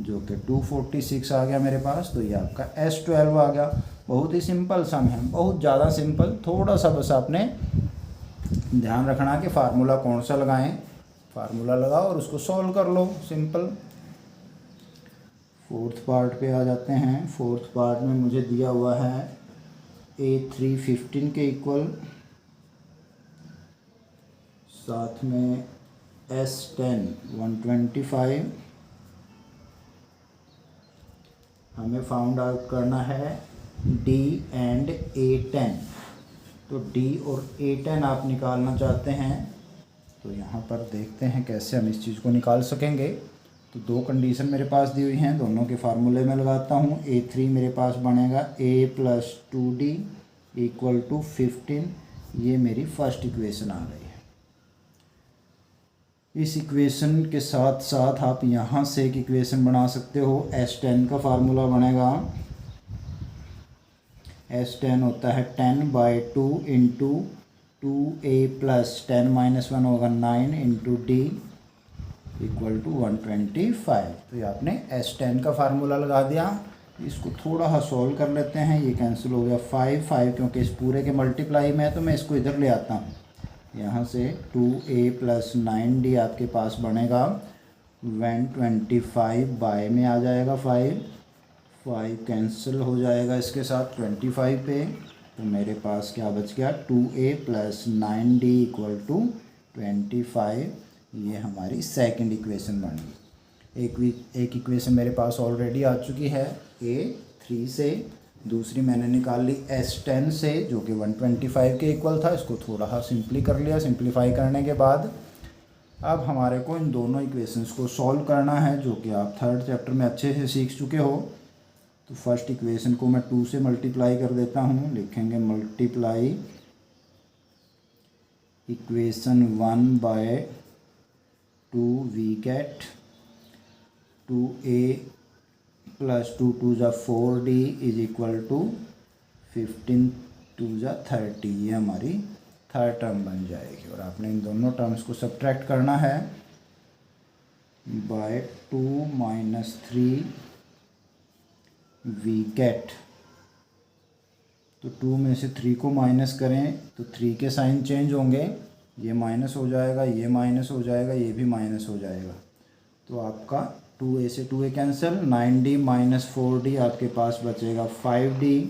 A: जो कि 246 आ गया मेरे पास। तो ये आपका S12 आ गया। बहुत ही सिंपल सम है, बहुत ज़्यादा सिंपल। थोड़ा सा बस आपने ध्यान रखना कि फार्मूला कौन सा लगाएं। फार्मूला लगाओ और उसको सॉल्व कर लो, सिंपल। फोर्थ पार्ट पे आ जाते हैं। फोर्थ पार्ट में मुझे दिया हुआ है A3 15 के इक्वल, साथ में S10 125। हमें फाउंड आउट करना है D एंड A10। तो D और A10 आप निकालना चाहते हैं, तो यहाँ पर देखते हैं कैसे हम इस चीज़ को निकाल सकेंगे। तो दो कंडीशन मेरे पास दी हुई हैं, दोनों के फार्मूले में लगाता हूँ। A3 मेरे पास बनेगा A + 2D = 15। ये मेरी फर्स्ट इक्वेशन आ गई है। इस इक्वेशन के साथ साथ आप यहाँ से एक इक्वेशन बना सकते हो। S10 का फार्मूला बनेगा, S10 होता है 10/2 × 2A + 10 - 1 होगा 9 × D = 125। तो ये आपने S10 का फार्मूला लगा दिया। इसको थोड़ा सा सॉल्व कर लेते हैं। ये कैंसिल हो गया 5 क्योंकि इस पूरे के मल्टीप्लाई में है, तो मैं इसको इधर ले आता हूँ। यहाँ से 2A + 9D आपके पास बनेगा 125 बाय में आ जाएगा 5 कैंसिल हो जाएगा इसके साथ 25 पे। तो मेरे पास क्या बच गया, 2A + 9D = 25। ये हमारी सेकंड इक्वेशन बन गई। एक इक्वेशन मेरे पास ऑलरेडी आ चुकी है A3 से, दूसरी मैंने निकाल ली S10 से जो कि 125 के इक्वल था। इसको थोड़ा सा सिंपली कर लिया। सिंप्लीफाई करने के बाद अब हमारे को इन दोनों इक्वेशंस को सॉल्व करना है, जो कि आप थर्ड चैप्टर में अच्छे से सीख चुके हो। तो फर्स्ट इक्वेशन को मैं 2 से मल्टीप्लाई कर देता हूँ। लिखेंगे multiply equation 1/2 we get 2A + 2 2 जा 4D = 15 2 जा 30। ये हमारी थर्ड टर्म बन जाएगी। और आपने इन दोनों टर्म्स को सब्ट्रैक्ट करना है। /2 - 3 वी गेट, तो 2 में से 3 को माइनस करें तो 3 के साइन चेंज होंगे। ये माइनस हो जाएगा, ये माइनस हो जाएगा, ये भी माइनस हो जाएगा। तो आपका 2a से 2a cancel, 9d minus 4d आपके पास बचेगा 5d,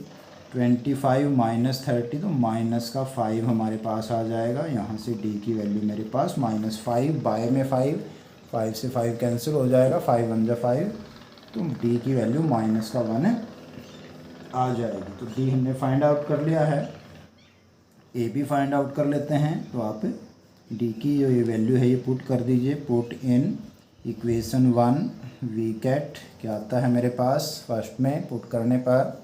A: 25 माइनस 30 तो माइनस का 5 हमारे पास आ जाएगा। यहाँ से d की वैल्यू मेरे पास -5, बाय में 5 से 5 कैंसिल हो जाएगा, 5 1 जा 5 तो d की वैल्यू -1 आ जाएगी। तो d हमने फाइंड आउट कर लिया है, a भी फाइंड आउट कर लेते हैं। तो आप d की जो ये वैल्यू है ये पुट कर दीजिए, put in equation 1 we get क्या आता है मेरे पास, फर्स्ट में पुट करने पर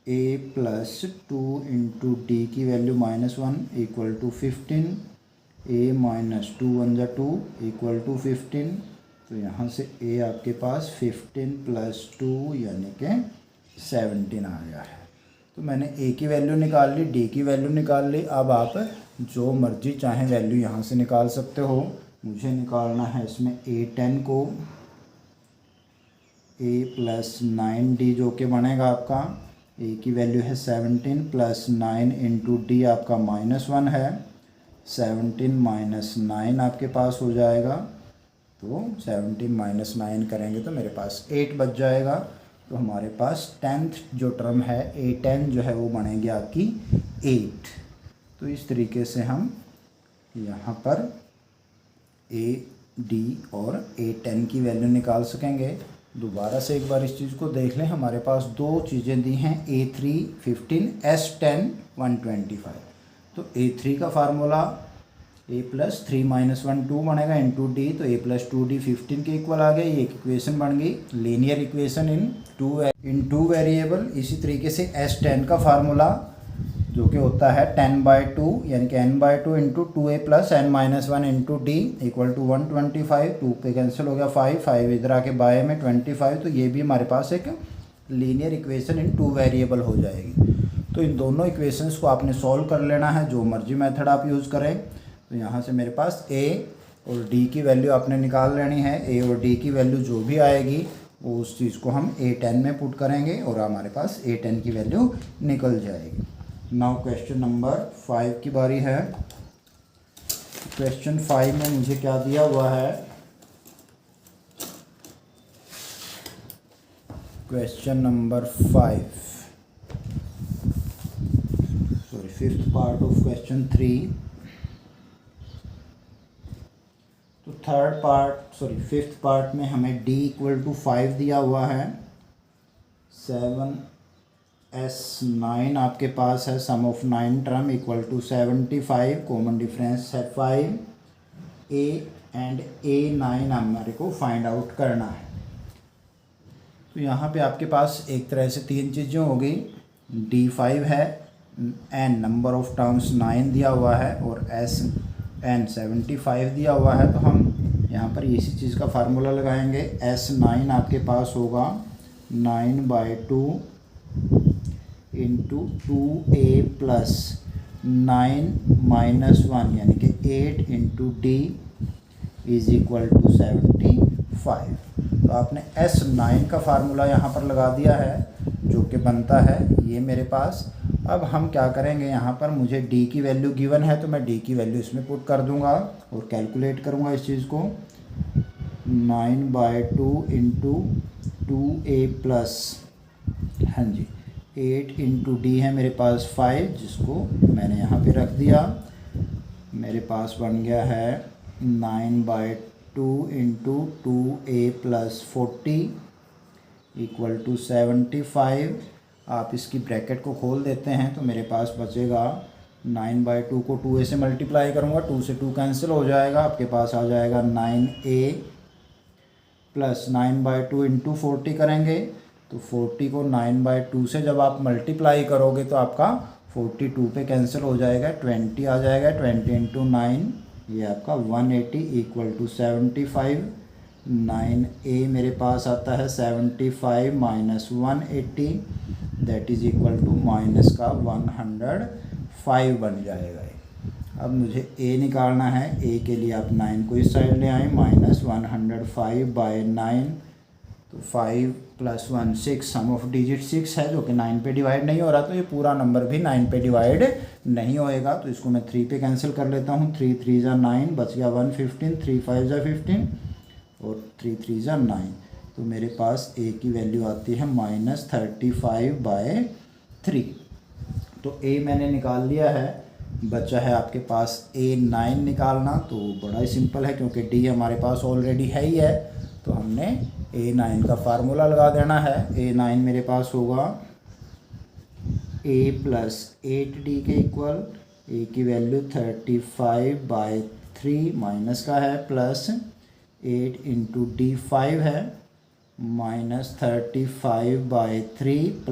A: a प्लस 2 इंटू डी की value -1 equal to 15, a minus 2 1 जा 2 इक्वल टू 15। तो यहाँ से a आपके पास 15 प्लस 2 यानी कि 17 आ गया है। तो मैंने a की वैल्यू निकाल ली, d की वैल्यू निकाल ली। अब आप जो मर्जी चाहें वैल्यू यहाँ से निकाल सकते हो। मुझे निकालना है इसमें a10 को, a प्लस 9d जो कि बनेगा आपका, a की वैल्यू है 17 प्लस 9 इंटू डी आपका -1 है, 17 माइनस 9 आपके पास हो जाएगा। तो 17 माइनस 9 करेंगे तो मेरे पास 8 बच जाएगा। तो हमारे पास 10th जो टर्म है a10 जो है वो बनेगी आपकी 8। तो इस तरीके से हम यहाँ पर a, d और a10 की वैल्यू निकाल सकेंगे। दोबारा से एक बार इस चीज़ को देख लें, हमारे पास दो चीज़ें दी हैं, a3 15, s10 125। तो a3 का फार्मूला a प्लस 3 माइनस 1 2 बनेगा इंटू डी, तो a प्लस 2d 15 के इक्वल आ गया। ये एक इक्वेशन बन गई, linear equation in two variable. इसी तरीके से s10 का फार्मूला जो कि होता है 10/2 यानी कि n/2 into 2a plus n minus 1 into D equal to 125। 2 पे कैंसिल हो गया 5 इधर आके बाय में 25। तो ये भी हमारे पास एक linear equation in two variable हो जाएगी। तो इन दोनों इक्वेशंस को आपने सॉल्व कर लेना है, जो मर्जी मेथड आप यूज़ करें। तो यहाँ से मेरे पास a और d की वैल्यू आपने निकाल लेनी है। a और d की वैल्यू जो भी आएगी वो उस चीज़ को हम a10 में पुट करेंगे और हमारे पास a10 की वैल्यू निकल जाएगी। नाउ क्वेश्चन नंबर 5 की बारी है। क्वेश्चन 5 में मुझे क्या दिया हुआ है, question number 5 fifth part of question 3। तो फिफ्थ पार्ट में हमें d इक्वल टू 5 दिया हुआ है, 7s9 आपके पास है, sum of 9 term equal to 75, common difference है 5, a एंड a9 हमारे को फाइंड आउट करना है। तो यहाँ पे आपके पास एक तरह से तीन चीज़ें हो गई, d5 है, n नंबर ऑफ टर्म्स 9 दिया हुआ है और n 75 दिया हुआ है। तो हम यहाँ पर इसी चीज़ का फार्मूला लगाएंगे। s9 आपके पास होगा 9/2 इंटू 2a प्लस 9 माइनस 1 यानी कि 8 into D is equal to 75। तो आपने s9 का फार्मूला यहाँ पर लगा दिया है जो कि बनता है ये मेरे पास। अब हम क्या करेंगे, यहाँ पर मुझे d की वैल्यू गिवन है तो मैं d की वैल्यू इसमें पुट कर दूंगा और कैलकुलेट करूंगा इस चीज़ को। 9/2 into 2a plus 8 into D है मेरे पास 5, जिसको मैंने यहाँ पे रख दिया। मेरे पास बन गया है 9/2 into 2a plus 40 equal to 75। आप इसकी ब्रैकेट को खोल देते हैं तो मेरे पास बचेगा 9/2 को 2a से मल्टीप्लाई करूँगा, 2 से 2 कैंसिल हो जाएगा, आपके पास आ जाएगा 9a प्लस 9/2 इंटू 40 करेंगे तो 40 को 9/2 से जब आप मल्टीप्लाई करोगे तो आपका 42 पे कैंसिल हो जाएगा, 20 आ जाएगा, 20 इंटू 9 ये आपका 180 इक्वल टू 75। 9a मेरे पास आता है 75 minus 180 that is equal to minus का 105 बन जाएगा। अब मुझे a निकालना है, a के लिए आप 9 को इस साइड ले आए, माइनस 105/9 तो 5 प्लस 1 6, सम ऑफ डिजिट 6 है जो कि 9 पे डिवाइड नहीं हो रहा, तो ये पूरा नंबर भी 9 पे डिवाइड नहीं होएगा। तो इसको मैं 3 पे कैंसिल कर लेता हूँ, 3 3 जा 9 बच गया 115, 3 5 जा 15, और 3 3 जा 9, तो मेरे पास a की वैल्यू आती है -35/3। तो a मैंने निकाल लिया है, बचा है आपके पास a9 निकालना। तो बड़ा ही सिंपल है, क्योंकि d हमारे पास ऑलरेडी है ही है, तो हमने a9 का फार्मूला लगा देना है। a9 मेरे पास होगा a + 8d के इक्वल, a की वैल्यू 35/3 माइनस का है, प्लस 8 × d 5 है, -35/3 +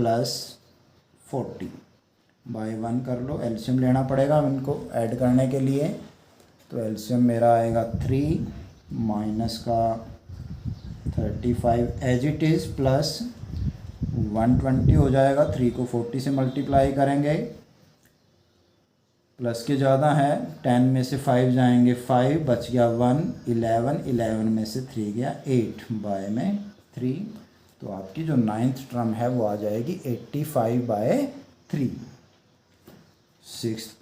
A: 40/1 कर लो। एलसीएम लेना पड़ेगा इनको ऐड करने के लिए, तो एलसीएम मेरा आएगा 3 माइनस का 35 एज इट इज़ प्लस 120 हो जाएगा। 3 को 40 से मल्टीप्लाई करेंगे, प्लस के ज़्यादा है, 10 में से 5 जाएंगे 5, बच गया 1, 11, 11 में से 3 गया 8/3। तो आपकी जो 9th टर्म है वो आ जाएगी 85/3। 6th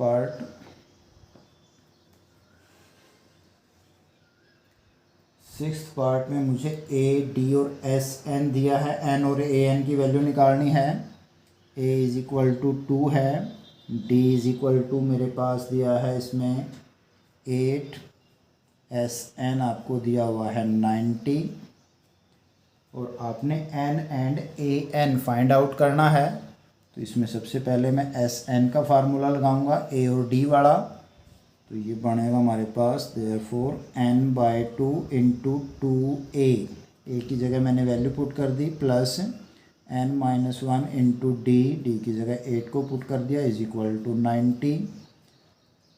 A: पार्ट, में मुझे a, d और s n दिया है। n और a n की वैल्यू निकालनी है। a = 2 है, d = मेरे पास दिया है इसमें 8, s n आपको दिया हुआ है 90, और आपने n and a n find out करना है। तो इसमें सबसे पहले मैं एस एन का फार्मूला लगाऊंगा, a और d वाला। तो ये बनेगा हमारे पास देयरफॉर n/2 × 2a, a की जगह मैंने वैल्यू पुट कर दी, प्लस n-1 × d की जगह 8 को पुट कर दिया, = 90,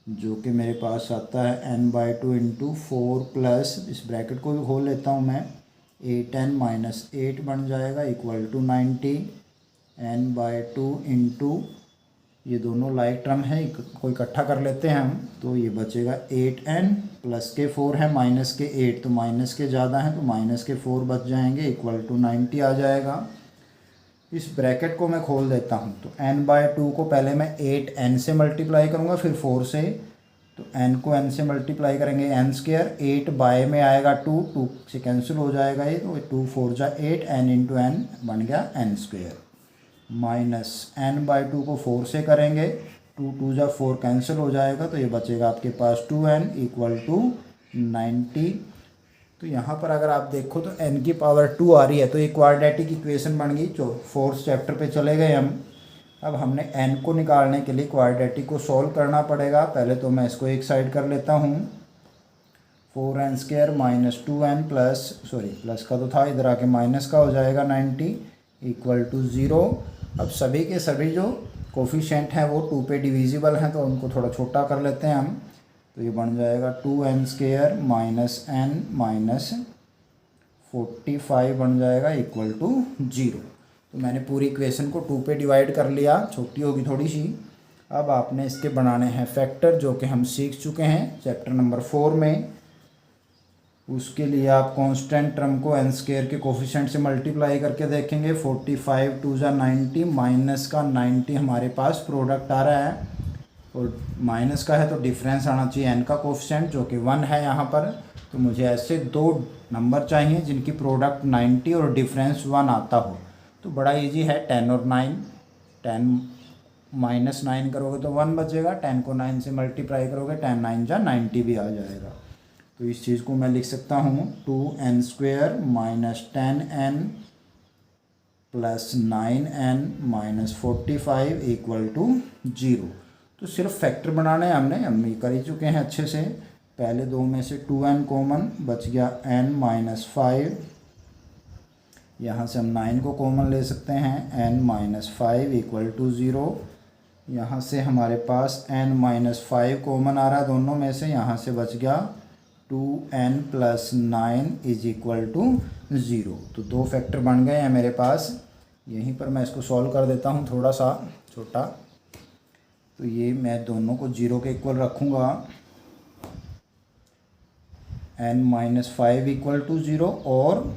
A: जो कि मेरे पास आता है n/2 × 4 प्लस, इस ब्रैकेट को भी खोल लेता हूँ मैं, 8n - 8 बन जाएगा = 90, n/2 × ये दोनों लाइक टर्म है, कोई इकट्ठा कर लेते हैं हम। तो ये बचेगा 8n, प्लस के 4 है, माइनस के 8, तो माइनस के ज़्यादा हैं तो माइनस के 4 बच जाएंगे, = 90 आ जाएगा। इस ब्रैकेट को मैं खोल देता हूँ। तो n/2 को पहले मैं 8n से मल्टीप्लाई करूँगा, फिर 4 से, तो n को n से मल्टीप्लाई करेंगे n², 8 बाय में आएगा 2, 2 से कैंसिल हो जाएगा ये, तो 2 4 जा 8, n × n बन गया n², माइनस n/2 को 4 से करेंगे, 2 2 जा 4 कैंसिल हो जाएगा, तो ये बचेगा आपके पास 2n = 90। तो यहाँ पर अगर आप देखो तो n की पावर 2 आ रही है, तो ये क्वाड्रेटिक इक्वेशन बन गई। जो 4th चैप्टर पे चले गए हम। अब हमने n को निकालने के लिए क्वाड्रेटिक को सॉल्व करना पड़ेगा। पहले तो मैं इसको एक साइड कर लेता हूँ, 4n² - 2n प्लस का तो था, इधर आके माइनस का हो जाएगा 90 = 0। अब सभी के सभी जो कोफिशिएंट हैं वो 2 पे डिविजिबल हैं, तो उनको थोड़ा छोटा कर लेते हैं हम। तो ये बन जाएगा 2n² - n - 45 बन जाएगा = 0। तो मैंने पूरी इक्वेशन को 2 पे डिवाइड कर लिया, छोटी होगी थोड़ी सी। अब आपने इसके बनाने हैं फैक्टर, जो कि हम सीख चुके हैं चैप्टर नंबर 4 में। उसके लिए आप कांस्टेंट टर्म को n² के कोफिशिएंट से मल्टीप्लाई करके देखेंगे। 45 2 जा 90, माइनस का 90 हमारे पास प्रोडक्ट आ रहा है, और माइनस का है तो डिफरेंस आना चाहिए n का कोफिशिएंट, जो कि 1 है यहाँ पर। तो मुझे ऐसे 2 नंबर चाहिए जिनकी प्रोडक्ट 90 और डिफरेंस 1 आता हो। तो बड़ा इजी है, 10 और 9, 10 - 9 करोगे तो 1 बचेगा, 10 को 9 से मल्टीप्लाई करोगे 10 9 जा 90 भी आ जाएगा। तो इस चीज़ को मैं लिख सकता हूँ 2n² - 10n + 9n - 45 = 0। तो सिर्फ फैक्टर बनाने हैं हमने, हम ये कर ही चुके हैं अच्छे से। पहले दो में से 2n कॉमन, बच गया n - 5। यहाँ से हम 9 को कॉमन ले सकते हैं, n - 5 = 0। यहाँ से हमारे पास n - 5 कॉमन आ रहा है दोनों में से, यहाँ से बच गया 2n + 9 = 0। तो 2 फैक्टर बन गए हैं मेरे पास। यहीं पर मैं इसको सॉल्व कर देता हूँ थोड़ा सा छोटा। तो ये मैं दोनों को 0 के इक्वल रखूँगा, n - 5 = 0 और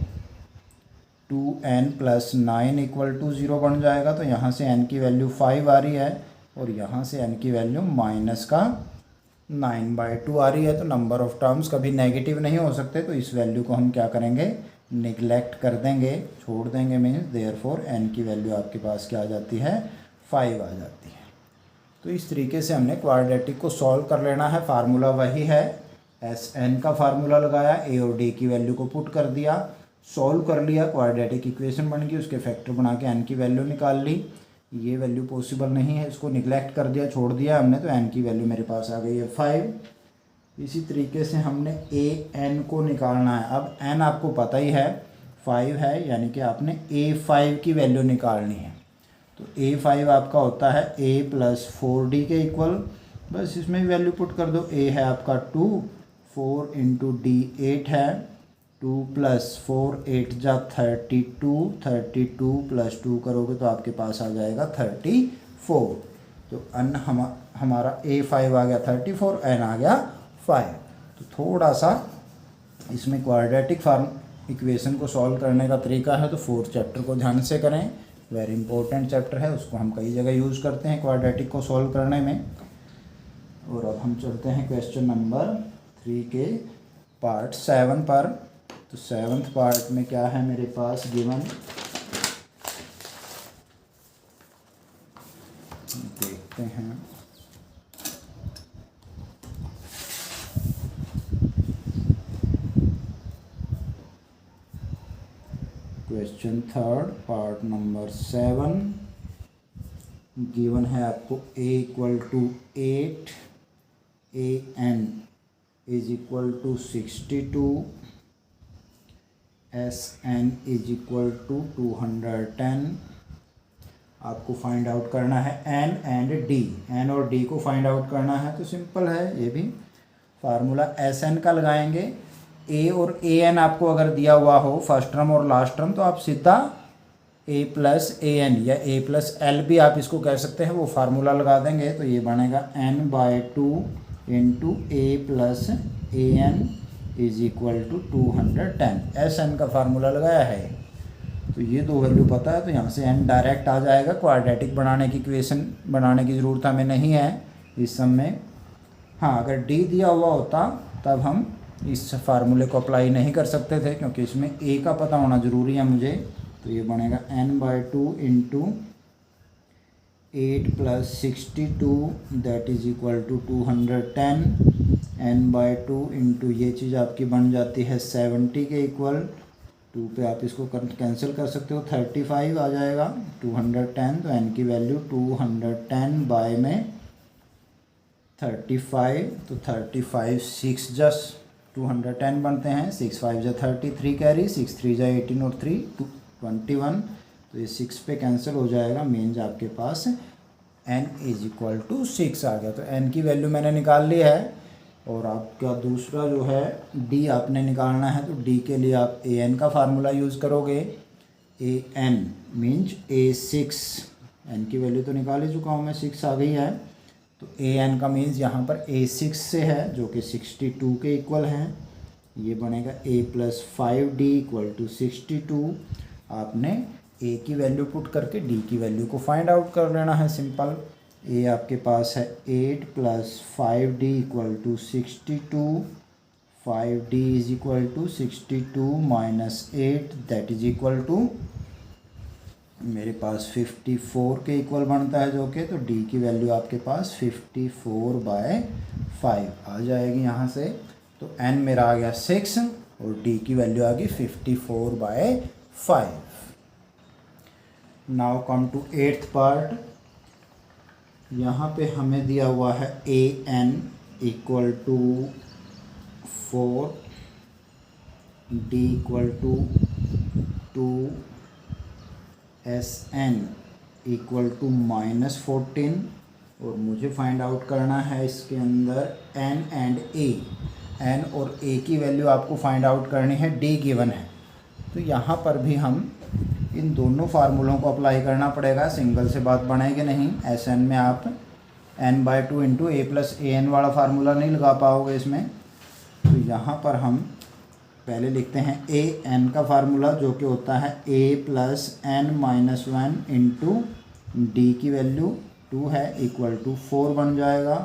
A: 2n + 9 = 0 बन जाएगा। तो यहाँ से n की वैल्यू 5 आ रही है, और यहाँ से n की वैल्यू 9/2 आ रही है। तो नंबर ऑफ़ टर्म्स कभी नेगेटिव नहीं हो सकते, तो इस वैल्यू को हम क्या करेंगे, निगलेक्ट कर देंगे, छोड़ देंगे। मीन्स देयरफॉर n की वैल्यू आपके पास क्या आ जाती है, 5 आ जाती है। तो इस तरीके से हमने क्वाड्रेटिक को सॉल्व कर लेना है। फार्मूला वही है, Sn का फार्मूला लगाया, a और d की वैल्यू को पुट कर दिया, सॉल्व कर लिया, क्वाड्रेटिक इक्वेशन बन गई, उसके फैक्टर बना के n की वैल्यू निकाल ली। ये वैल्यू पॉसिबल नहीं है, इसको निगलेक्ट कर दिया, छोड़ दिया हमने, तो n की वैल्यू मेरे पास आ गई है 5। इसी तरीके से हमने an को निकालना है। अब n आपको पता ही है 5 है, यानी कि आपने a5 की वैल्यू निकालनी है। तो a5 आपका होता है a + 4d के इक्वल, बस इसमें वैल्यू पुट कर दो। a है आपका 2, 4 × d 8 है, 2 + 4 8 जा 32, 32 + 2 करोगे तो आपके पास आ जाएगा 34। तो n हमारा a5 आ गया 34, n आ गया 5। तो थोड़ा सा इसमें क्वाड्रेटिक इक्वेशन को सॉल्व करने का तरीका है, तो 4th चैप्टर को ध्यान से करें, वेरी इंपॉर्टेंट चैप्टर है, उसको हम कई जगह यूज़ करते हैं क्वाड्रेटिक को सॉल्व करने में। और अब हम चलते हैं क्वेश्चन नंबर 3 के पार्ट 7 पर। तो 7th पार्ट में क्या है मेरे पास गिवन, देखते हैं। Question 3rd part number 7 given है आपको a = 8, an = 62, Sn = 210। आपको फाइंड आउट करना है n एंड d, n और d को फाइंड आउट करना है। तो सिंपल है, ये भी फार्मूला Sn का लगाएंगे। a और an आपको अगर दिया हुआ हो फर्स्ट टर्म और लास्ट टर्म, तो आप सीधा a + an या a + l भी आप इसको कह सकते हैं, वो फार्मूला लगा देंगे। तो ये बनेगा n/2 × a + an = 210। Sn का फार्मूला लगाया है, तो ये दो वैल्यू पता है, तो यहाँ से n डायरेक्ट आ जाएगा। क्वाड्रेटिक बनाने की इक्वेशन बनाने की ज़रूरत हमें नहीं है इस सब में। हाँ, अगर d दिया हुआ होता तब हम इस फार्मूले को अप्लाई नहीं कर सकते थे, क्योंकि इसमें a का पता होना ज़रूरी है मुझे। तो ये बनेगा n/2 × 8 + 62 दैट = 210। n/2 × ये चीज़ आपकी बन जाती है 70 के इक्वल। 2 पे आप इसको कैंसिल कर सकते हो, 35 आ जाएगा, 210। तो n की वैल्यू 210 बाय में 35, तो 35 6 + 210 बनते हैं, 6 5 = 33 कैरी, 6 3 = 18 और 3 21। तो ये 6 पे कैंसिल हो जाएगा, मीन्स आपके पास n = 6 आ गया। तो n की वैल्यू मैंने निकाल ली है। और आपका दूसरा जो है d आपने निकालना है, तो d के लिए आप an का फार्मूला यूज़ करोगे। an मीन्स a6, n की वैल्यू तो निकाल ही चुका हूँ मैं, 6 आ गई है। तो an का मीन्स यहाँ पर a6 से है, जो कि 62 के इक्वल है। ये बनेगा a + 5d = 62। आपने a की वैल्यू पुट करके d की वैल्यू को फाइंड आउट कर लेना है, सिंपल। a आपके पास है 8 + 5d = 62, 5d = 62 - 8 दैट = मेरे पास 54 के इक्वल बनता है, जो कि तो d की वैल्यू आपके पास 54/5 आ जाएगी यहाँ से। तो n मेरा आ गया 6 और d की वैल्यू आ गई 54/5। Now come to 8th part. यहाँ पे हमें दिया हुआ है an = 4, d = 2, Sn = -14। और मुझे फाइंड आउट करना है इसके अंदर n एंड a। n और a की वैल्यू आपको फाइंड आउट करनी है, d गिवन है। तो यहाँ पर भी हम इन दोनों फार्मूलों को अप्लाई करना पड़ेगा, सिंगल से बात बनेगी नहीं। Sn में आप n/2 × a + an वाला फार्मूला नहीं लगा पाओगे इसमें। तो यहाँ पर हम पहले लिखते हैं an का फार्मूला, जो कि होता है a + n - 1 × d की वैल्यू 2 है = 4 बन जाएगा।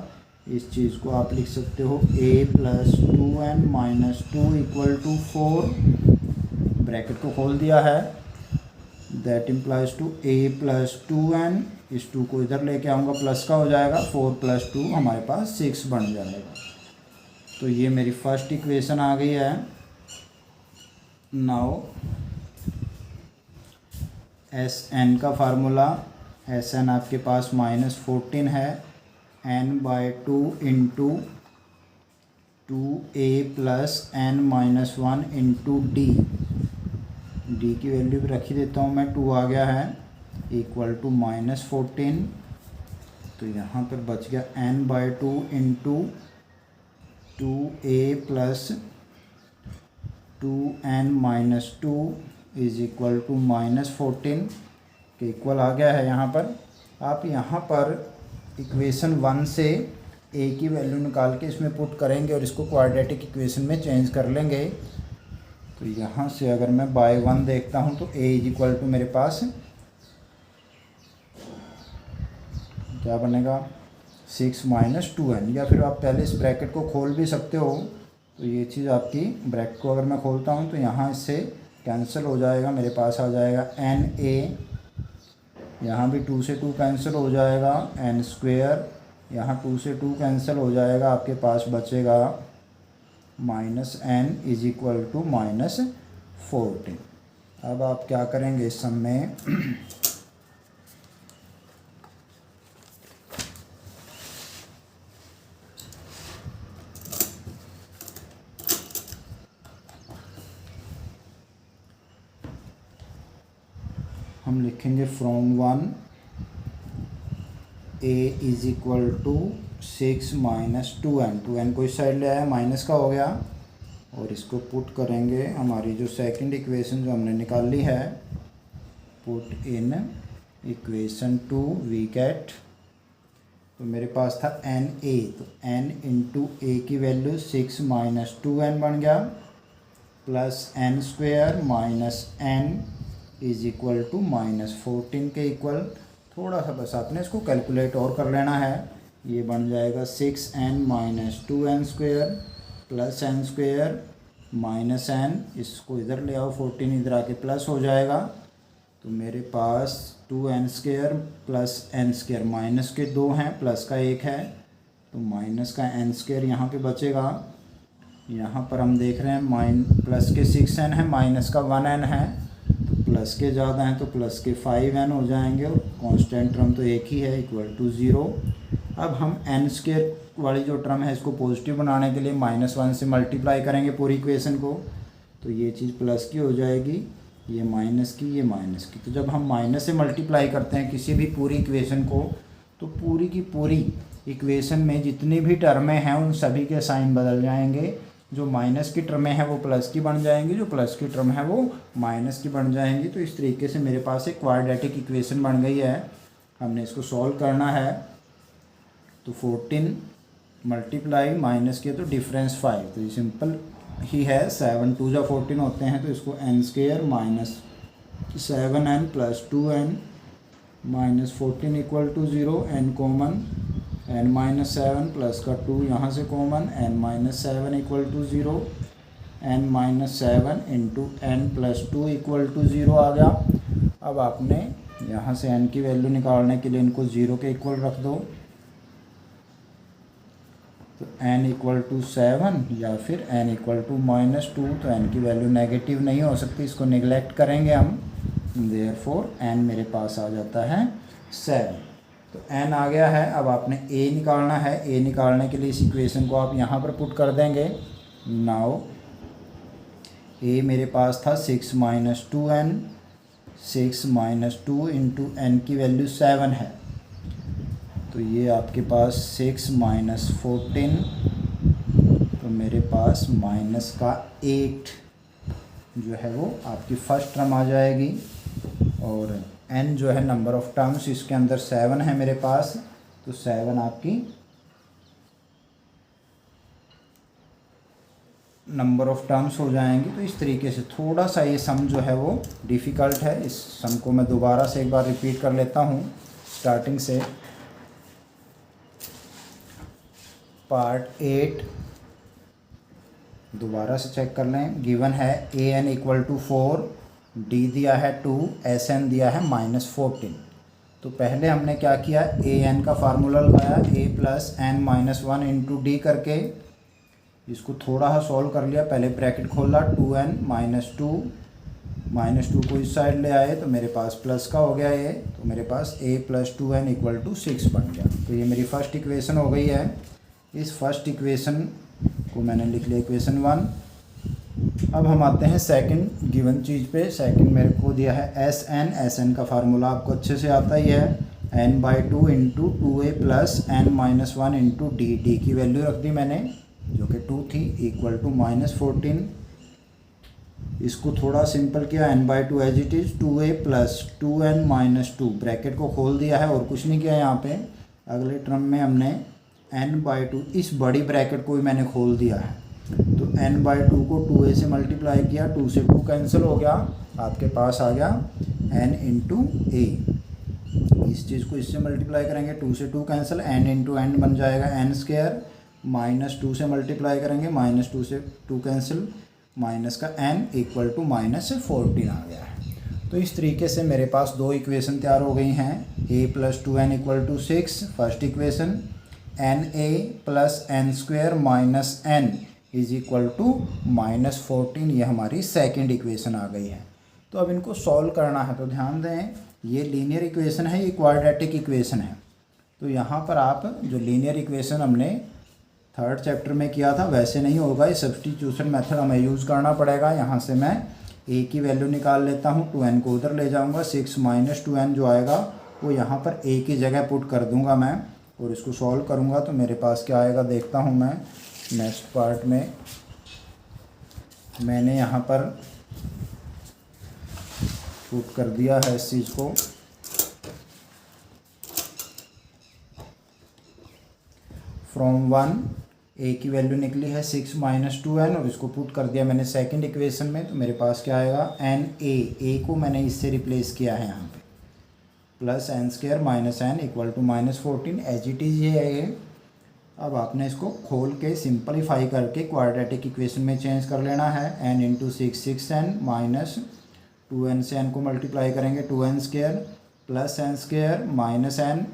A: इस चीज़ को आप लिख सकते हो a plus 2n minus 2 equal to 4, bracket को खोल दिया है, that implies to a plus 2n, इस 2 को इधर लेके आऊँगा प्लस का हो जाएगा, 4 प्लस 2 हमारे पास 6 बन जाएगा। तो ये मेरी फर्स्ट इक्वेशन आ गई है। नाउ एस एन का फार्मूला, एस एन आपके पास -14 है, n/2 into 2a plus n-1 into D की वैल्यू भी रख ही देता हूँ मैं, 2 आ गया है, इक्वल टू -14, तो यहाँ पर बच गया n/2 into 2a plus 2n-2 is equal to -14 के इक्वल आ गया है। यहाँ पर आप यहाँ पर इक्वेशन 1 से a की वैल्यू निकाल के इसमें पुट करेंगे और इसको क्वाड्रेटिक इक्वेशन में चेंज कर लेंगे। तो यहाँ से अगर मैं बाय 1 देखता हूँ तो a इज इक्वल टू मेरे पास क्या बनेगा 6 माइनस 2n, या फिर आप पहले इस ब्रैकेट को खोल भी सकते हो। तो ये चीज़ आपकी ब्रैकेट को अगर मैं खोलता हूँ तो यहाँ इससे कैंसिल हो जाएगा, मेरे पास आ जाएगा na, यहाँ भी 2 से 2 कैंसिल हो जाएगा, n स्क्वेयर, यहाँ 2 से 2 कैंसिल हो जाएगा, आपके पास बचेगा -n इज इक्वल टू -14। अब आप क्या करेंगे इस सम में हम लिखेंगे from 1 a is equal to 6 minus 2n को इस साइड ले आया, माइनस का हो गया, और इसको पुट करेंगे हमारी जो सेकंड इक्वेशन जो हमने निकाल ली है, put in equation 2 we get, तो मेरे पास था na, तो n इंटू a की वैल्यू 6 माइनस 2n बन गया, plus n square minus n is equal to -14 के इक्वल। थोड़ा सा बस आपने इसको कैलकुलेट और कर लेना है, ये बन जाएगा 6n minus 2n square plus n square minus n, इसको इधर ले आओ, 14 इधर आके प्लस हो जाएगा, तो मेरे पास 2n square plus n square, minus के 2 हैं प्लस का 1 है, तो माइनस का n स्क्वेयर यहाँ पे बचेगा। यहाँ पर हम देख रहे हैं प्लस के 6n है, माइनस का 1n है, प्लस के ज़्यादा हैं तो प्लस के 5n हो जाएंगे, और कांस्टेंट टर्म तो एक ही है, इक्वल टू 0। अब हम n स्क्वेयर वाली जो टर्म है इसको पॉजिटिव बनाने के लिए -1 से मल्टीप्लाई करेंगे पूरी इक्वेशन को, तो ये चीज़ प्लस की हो जाएगी, ये माइनस की, ये माइनस की। तो जब हम माइनस से मल्टीप्लाई करते हैं किसी भी पूरी इक्वेशन को, तो पूरी की पूरी इक्वेशन में जितनी भी टर्में हैं उन सभी के साइन बदल जाएंगे, जो माइनस की टर्में हैं वो प्लस की बन जाएंगी, जो प्लस की टर्म है वो माइनस की बन जाएंगी। तो इस तरीके से मेरे पास एक क्वाड्रेटिक इक्वेशन बन गई है। हमने इसको सॉल्व करना है, तो 14 मल्टीप्लाई माइनस के तो डिफरेंस 5, तो ये सिंपल ही है, 7 2 जा 14 होते हैं, तो इसको n square minus 7n plus 2n minus 14 equal to 0, n common, n-7 plus का 2 यहाँ से common, n-7 equal to 0, n-7 into n plus 2 equal to 0 आ गया। अब आपने यहाँ से n की वैल्यू निकालने के लिए इनको 0 के इक्वल रख दो, तो n इक्वल टू 7 या फिर n इक्वल टू -2, तो n की वैल्यू नेगेटिव नहीं हो सकती, इसको निगलेक्ट करेंगे हम, देयरफॉर n मेरे पास आ जाता है 7। तो n आ गया है। अब आपने a निकालना है, a निकालने के लिए इस इक्वेशन को आप यहाँ पर पुट कर देंगे। नाउ a मेरे पास था 6 minus 2n, 6 minus 2 into n की वैल्यू 7 है, तो ये आपके पास 6 माइनस 14, तो मेरे पास माइनस का 8 जो है वो आपकी फर्स्ट टर्म आ जाएगी, और n जो है नंबर ऑफ़ टर्म्स, इसके अंदर 7 है मेरे पास, तो 7 आपकी नंबर ऑफ़ टर्म्स हो जाएंगी। तो इस तरीके से थोड़ा सा ये सम जो है वो डिफ़िकल्ट है, इस सम को मैं दोबारा से एक बार रिपीट कर लेता हूँ स्टार्टिंग से। पार्ट 8 दोबारा से चेक कर लें। गिवन है an इक्वल टू 4, d दिया है 2, sn दिया है -14। तो पहले हमने क्या किया, an का फार्मूला लगाया a plus n minus 1 into D करके, इसको थोड़ा सा सॉल्व कर लिया। पहले ब्रैकेट खोला 2n माइनस टू को इस साइड ले आए तो मेरे पास प्लस का हो गया ये, तो मेरे पास a plus 2n equal to 6 बन गया। तो ये मेरी फर्स्ट इक्वेशन हो गई है। इस फर्स्ट इक्वेशन को मैंने लिख लिया इक्वेशन 1। अब हम आते हैं सेकंड गिवन चीज़ पे। सेकंड मेरे को दिया है sn का फार्मूला आपको अच्छे से आता ही है, n/2 into 2a plus n minus 1 into D की वैल्यू रख दी मैंने जो कि 2 थी, इक्वल टू -14। इसको थोड़ा सिंपल किया, n/2 as it is 2a plus 2n minus 2, bracket को खोल दिया है और कुछ नहीं किया यहाँ पे। अगले टर्म में हमने n/2 इस बड़ी ब्रैकेट को भी मैंने खोल दिया है, तो n/2 को 2a से मल्टीप्लाई किया, 2 से 2 कैंसिल हो गया, आपके पास आ गया n इंटू a। इस चीज़ को इससे मल्टीप्लाई करेंगे, 2 से 2 कैंसिल, n इंटू n बन जाएगा n स्क्वायर, -2 से मल्टीप्लाई करेंगे, -2 से 2 कैंसिल, माइनस का n इक्वल टू -14 आ गया है। तो इस तरीके से मेरे पास दो इक्वेशन तैयार हो गई हैं, a plus 2n equal to 6 first equation, na plus n square minus n is equal to -14, ये हमारी सेकंड इक्वेशन आ गई है। तो अब इनको सॉल्व करना है, तो ध्यान दें ये लीनियर इक्वेशन है, ये क्वाड्रेटिक इक्वेशन है। तो यहाँ पर आप जो लीनियर इक्वेशन हमने थर्ड चैप्टर में किया था वैसे नहीं होगा, ये सब्स्टिट्यूशन मेथड हमें यूज़ करना पड़ेगा। यहाँ से मैं a की वैल्यू निकाल लेता हूँ, 2n को उधर ले जाऊँगा, 6 माइनस 2n जो आएगा वो यहाँ पर a की जगह पुट कर दूँगा मैं, और इसको सॉल्व करूँगा तो मेरे पास क्या आएगा देखता हूँ मैं। नेक्स्ट पार्ट में मैंने यहाँ पर पुट कर दिया है इस चीज़ को, फ्रॉम 1 a की वैल्यू निकली है 6 माइनस 2n और इसको पुट कर दिया मैंने सेकंड इक्वेशन में, तो मेरे पास क्या आएगा a को मैंने इससे रिप्लेस किया है यहाँ पे, plus n square minus n equal to -14 as it is ये है ये। अब आपने इसको खोल के सिंपलीफाई करके क्वाड्रेटिक इक्वेशन में चेंज कर लेना है। n into 6n minus 2n से n को मल्टीप्लाई करेंगे 2n square plus n square minus n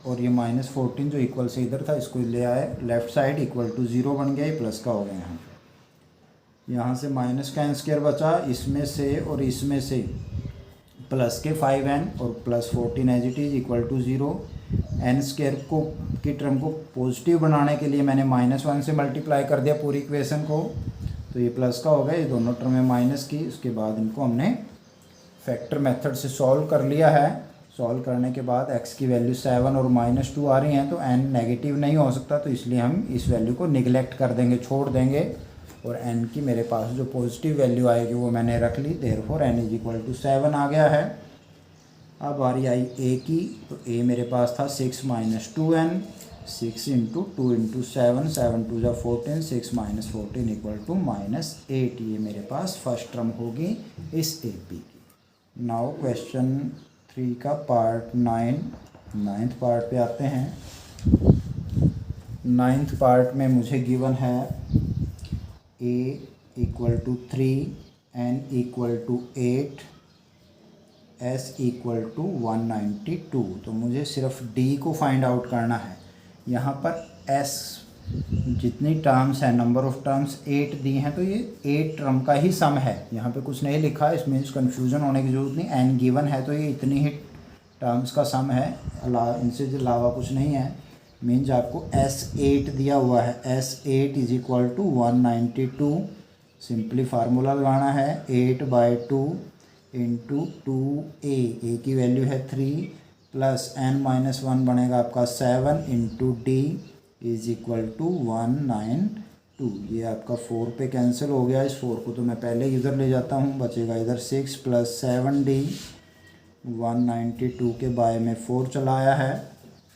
A: और ये -14 जो इक्वल से इधर था इसको ले आए लेफ़्ट साइड, इक्वल टू 0 बन गया, ये प्लस का हो गया। यहाँ से माइनस का n स्क्वायर बचा, इसमें से और इसमें से प्लस के 5n और plus 14 as it is equal to 0। n square को की टर्म को पॉजिटिव बनाने के लिए मैंने -1 से मल्टीप्लाई कर दिया पूरी इक्वेशन को, तो ये प्लस का हो गया, ये दोनों टर्में माइनस की। उसके बाद इनको हमने फैक्टर मेथड से सॉल्व कर लिया है। सॉल्व करने के बाद x की वैल्यू 7 और -2 आ रही हैं, तो n नेगेटिव नहीं हो सकता, तो इसलिए हम इस वैल्यू को निगलेक्ट कर देंगे, छोड़ देंगे, और n की मेरे पास जो पॉजिटिव वैल्यू आएगी वो मैंने रख ली, therefore n is equal to 7 आ गया है। अब बारी आई a की, तो a मेरे पास था 6 माइनस 2n, 6 इंटू 2 इंटू 7, 7 2 जा 14, 6 माइनस 14 इक्वल टू -8, ये मेरे पास फर्स्ट टर्म होगी इस ए पी की। नाउ क्वेश्चन 3 का पार्ट 9, 9th पार्ट पे आते हैं। 9th पार्ट में मुझे गिवन है a equal to 3, n equal to 8, s equal to 192। तो मुझे सिर्फ d को फाइंड आउट करना है। यहाँ पर s जितनी टर्म्स हैं, नंबर ऑफ़ टर्म्स 8 दी हैं, तो ये 8 टर्म का ही सम है, यहाँ पे कुछ नहीं लिखा है, इसमें कन्फ्यूज़न होने की ज़रूरत नहीं। n गिवन है तो ये इतनी ही टर्म्स का सम है, इनसे अलावा कुछ नहीं है। मीन्स आपको s8 दिया हुआ है, s8 is equal to 192। Simply formula लगाना है, 8/2 इंटू 2a की वैल्यू है 3 प्लस n-1 बनेगा आपका 7 into D is equal to 192। ये आपका 4 पे कैंसिल हो गया, इस 4 को तो मैं पहले इधर ले जाता हूँ, बचेगा इधर 6 प्लस 7d, 192 के बाय में 4 चला आया है,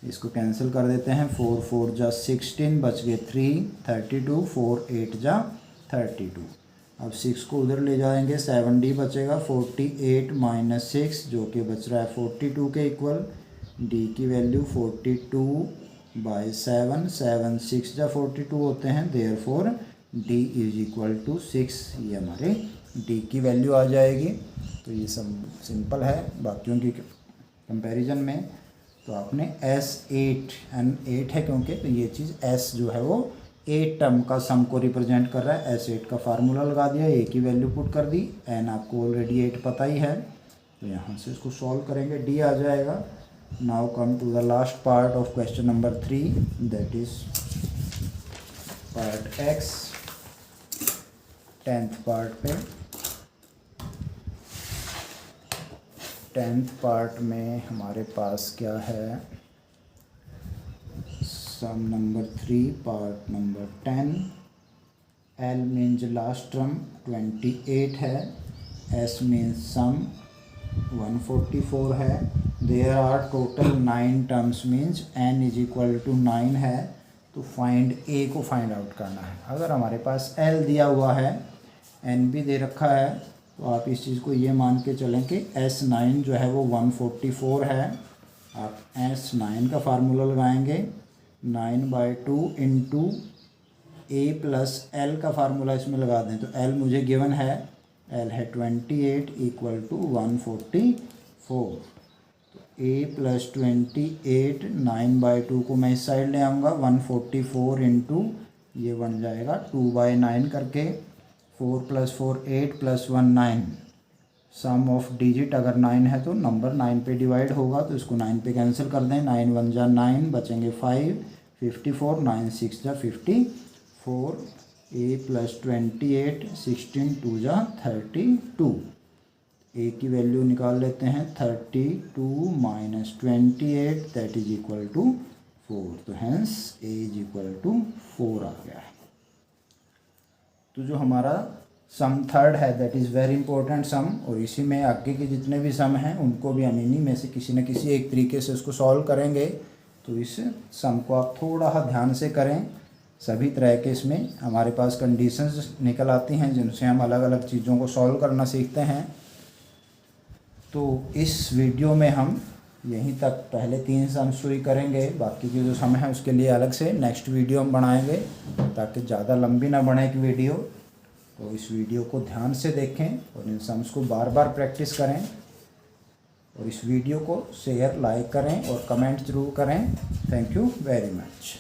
A: इसको कैंसिल कर देते हैं, 4 4 जा 16, बच गए 3, 32, 4 8 जा 32। अब 6 को उधर ले जाएंगे, 7d बचेगा, 48 माइनस 6 जो कि बच रहा है 42 के इक्वल, d की वैल्यू 42 बाय 7, 7 6 जा 42 होते हैं, therefore D is equal to 6। ये हमारे डी की वैल्यू आ जाएगी। तो ये सब सिंपल है बाकियों की कंपैरिजन में। तो आपने S8 8 है क्योंकि, तो ये चीज़ S जो है वो 8 टर्म का सम को रिप्रेजेंट कर रहा है। S8 का फार्मूला लगा दिया, A की वैल्यू पुट कर दी, N आपको ऑलरेडी 8 पता ही है, तो यहाँ से इसको सॉल्व करेंगे, D आ जाएगा। Now come to the last part of question number 3, that is part X, 10th part पे। 10th पार्ट में हमारे पास क्या है, sum number 3 part number 10। L means last term 28 है, S मीन्स सम 144 है। There are total 9 terms means N is equal to 9 है। तो फाइंड A को फाइंड आउट करना है। अगर हमारे पास L दिया हुआ है, N भी दे रखा है, तो आप इस चीज़ को ये मान के चलें कि S9 जो है वो 144 है। आप S9 का फार्मूला लगाएंगे, 9/2 इंटू A प्लस L का फार्मूला इसमें लगा दें। तो L मुझे गिवन है, L है 28 इक्वल टू 144। तो A प्लस 28, 9/2 को मैं इस साइड ले आऊँगा, 144 इंटू ये बन जाएगा 2/9 करके, 4 + 4 8 + 1 9। सम ऑफ डिजिट अगर 9 है तो नंबर 9 पे डिवाइड होगा, तो इसको 9 पे कैंसिल कर दें। 9 1 जा 9, बचेंगे 5, 54, 9 6 जा 54। A प्लस 28, 16 2 जा 32। A की वैल्यू निकाल लेते हैं, 32 minus 28 that is equal to 4। तो hence A is equal to 4 आ गया है। तो जो हमारा सम थर्ड है that is very important sum, और इसी में आगे के जितने भी सम हैं उनको भी हम इन्हीं में से किसी न किसी एक तरीके से उसको सॉल्व करेंगे। तो इस सम को आप थोड़ा ध्यान से करें। सभी तरह के इसमें हमारे पास कंडीशंस निकल आती हैं जिनसे हम अलग अलग चीज़ों को सॉल्व करना सीखते हैं। तो इस वीडियो में हम यहीं तक पहले 3 सम शुरू करेंगे, बाकी के जो सम है उसके लिए अलग से नेक्स्ट वीडियो हम बनाएंगे ताकि ज़्यादा लंबी ना बने एक वीडियो। तो इस वीडियो को ध्यान से देखें और इन सम्स को बार बार प्रैक्टिस करें, और इस वीडियो को शेयर लाइक करें और कमेंट ज़रूर करें। Thank you very much.